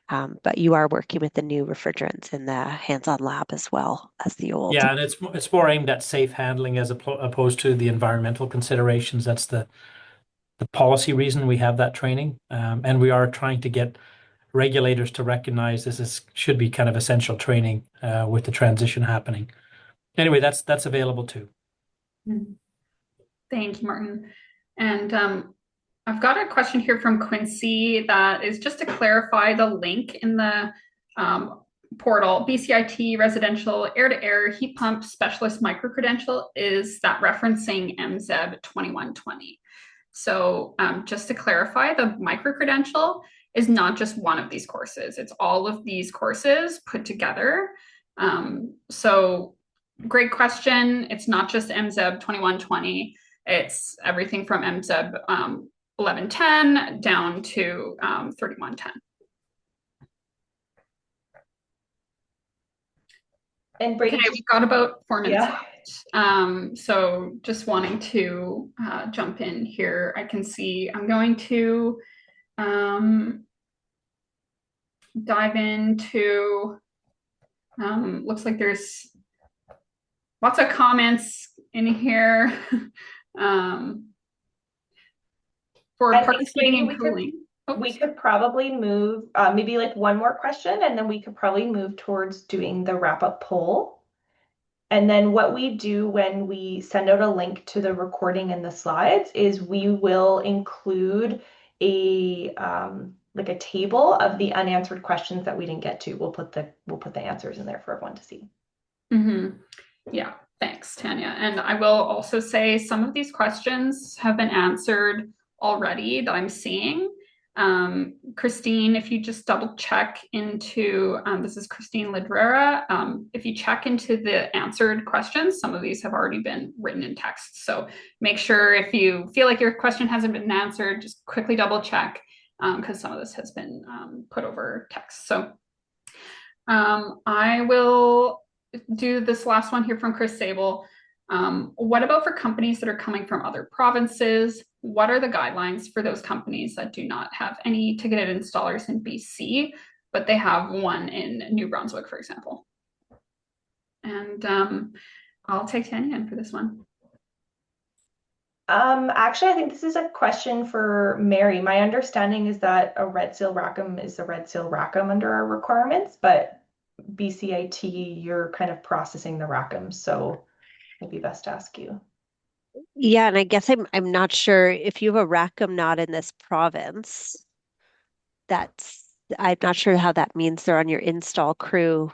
But you are working with the new refrigerants in the hands-on lab as well as the old. Yeah, and it's more aimed at safe handling as opposed to the environmental considerations. That's the policy reason we have that training. And we are trying to get regulators to recognize should be kind of essential training with the transition happening. Anyway, that's available too. Thank you, Martin. And I've got a question here from Quincy that is just to clarify the link in the portal. BCIT residential air-to-air heat pump specialist micro-credential, is that referencing MZEB 2120? So just to clarify, the micro-credential is not just one of these courses. It's all of these courses put together. So great question. It's not just MZEB 2120. It's everything from MZEB 1110 down to 3110. And Brady, okay, we've got about 4 minutes yeah. left. So just wanting to jump in here. I can see I'm going to dive into, looks like there's lots of comments in here for participating in cooling. We could probably move maybe like one more question, and then we could probably move towards doing the wrap-up poll. And then what we do when we send out a link to the recording and the slides is we will include a like a table of the unanswered questions that we didn't get to. We'll put the answers in there for everyone to see. Yeah, Thanks, Tanya. And I will also say some of these questions have been answered already that I'm seeing. Christine, if you just double check into, this is Christine Ladrera. If you check into the answered questions, some of these have already been written in text. So make sure if you feel like your question hasn't been answered, just quickly double check because some of this has been put over text. So I will do this last one here from Chris Sable. What about for companies that are coming from other provinces? What are the guidelines for those companies that do not have any ticketed installers in BC, but they have one in New Brunswick, for example? And I'll take Tanya in for this one. Actually, I think this is a question for Mary. My understanding is that a red seal Rackham is a red seal Rackham under our requirements, but BCIT, you're kind of processing the Rackham, so it'd be best to ask you. Yeah, and I guess I'm not sure if you have a Rackham not in this province. I'm not sure how that means they're on your install crew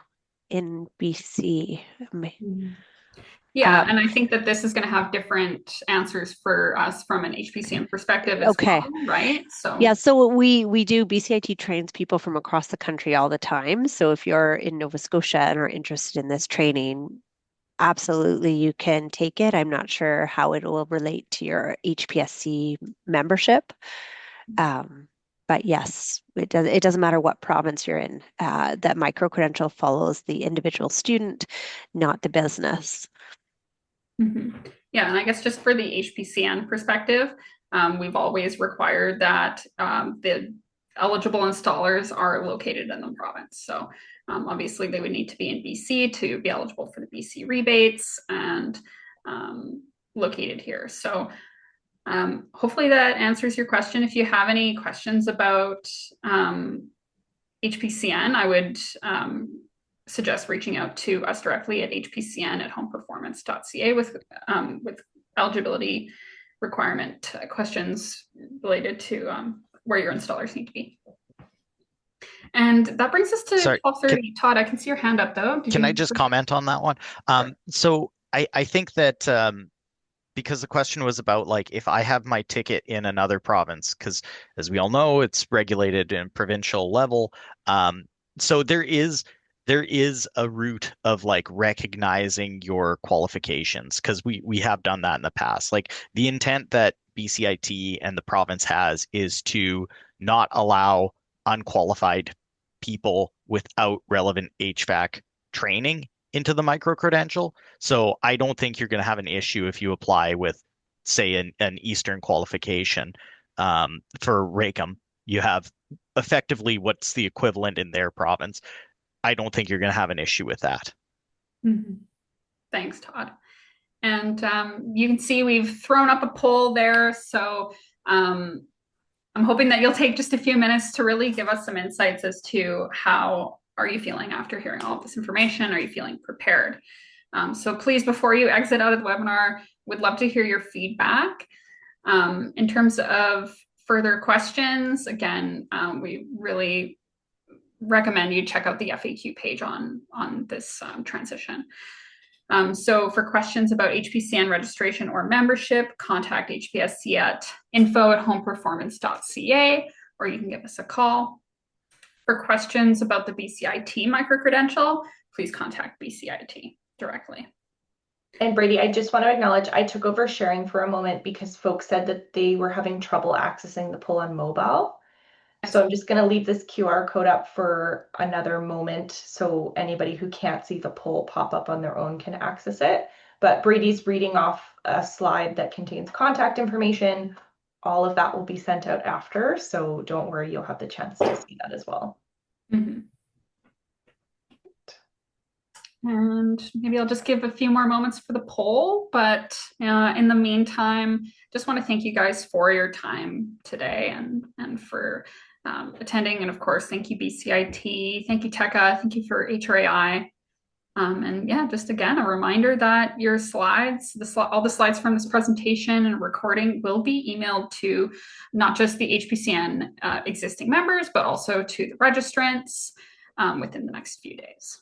in BC. Yeah, and I think that this is going to have different answers for us from an HPCN perspective as Okay. well, right? So Yeah, so we do BCIT trains people from across the country all the time. So if you're in Nova Scotia and are interested in this training, absolutely you can take it. I'm not sure how it will relate to your HPSC membership. But yes, it doesn't matter what province you're in. That micro credential follows the individual student, not the business. Yeah, and I guess just for the HPCN perspective, we've always required that the eligible installers are located in the province. So obviously they would need to be in BC to be eligible for the BC rebates and located here. So hopefully that answers your question. If you have any questions about HPCN, I would suggest reaching out to us directly at hpcn@homeperformance.ca with eligibility requirement questions related to where your installers need to be. And that brings us to 12:30. Todd, I can see your hand up though. Can I just comment on that one? So I think that because the question was about like if I have my ticket in another province, because as we all know, it's regulated in provincial level. So there is a route of like recognizing your qualifications because we have done that in the past. Like the intent that BCIT and the province has is to not allow unqualified people without relevant HVAC training into the micro credential. So I don't think you're going to have an issue if you apply with, say, an Eastern qualification for Rackham. You have effectively what's the equivalent in their province. I don't think you're going to have an issue with that. Thanks, Todd. And you can see we've thrown up a poll there. So I'm hoping that you'll take just a few minutes to really give us some insights as to how are you feeling after hearing all of this information? Are you feeling prepared? So please, before you exit out of the webinar, would love to hear your feedback. In terms of further questions, again, we really recommend you check out the FAQ page on this transition. So for questions about HPCN registration or membership, contact HPSC at info@homeperformance.ca, or you can give us a call. For questions about the BCIT microcredential, please contact BCIT directly. And Brady, I just want to acknowledge I took over sharing for a moment because folks said that they were having trouble accessing the poll on mobile. So I'm just going to leave this QR code up for another moment so anybody who can't see the poll pop up on their own can access it. But Brady's reading off a slide that contains contact information. All of that will be sent out after, so don't worry, you'll have the chance to see that as well. And maybe I'll just give a few more moments for the poll, but in the meantime, just want to thank you guys for your time today and for attending. And of course, thank you BCIT, thank you TECA, thank you for HRAI. And yeah, just again, a reminder that your slides, all the slides from this presentation and recording will be emailed to not just the HPCN existing members, but also to the registrants within the next few days.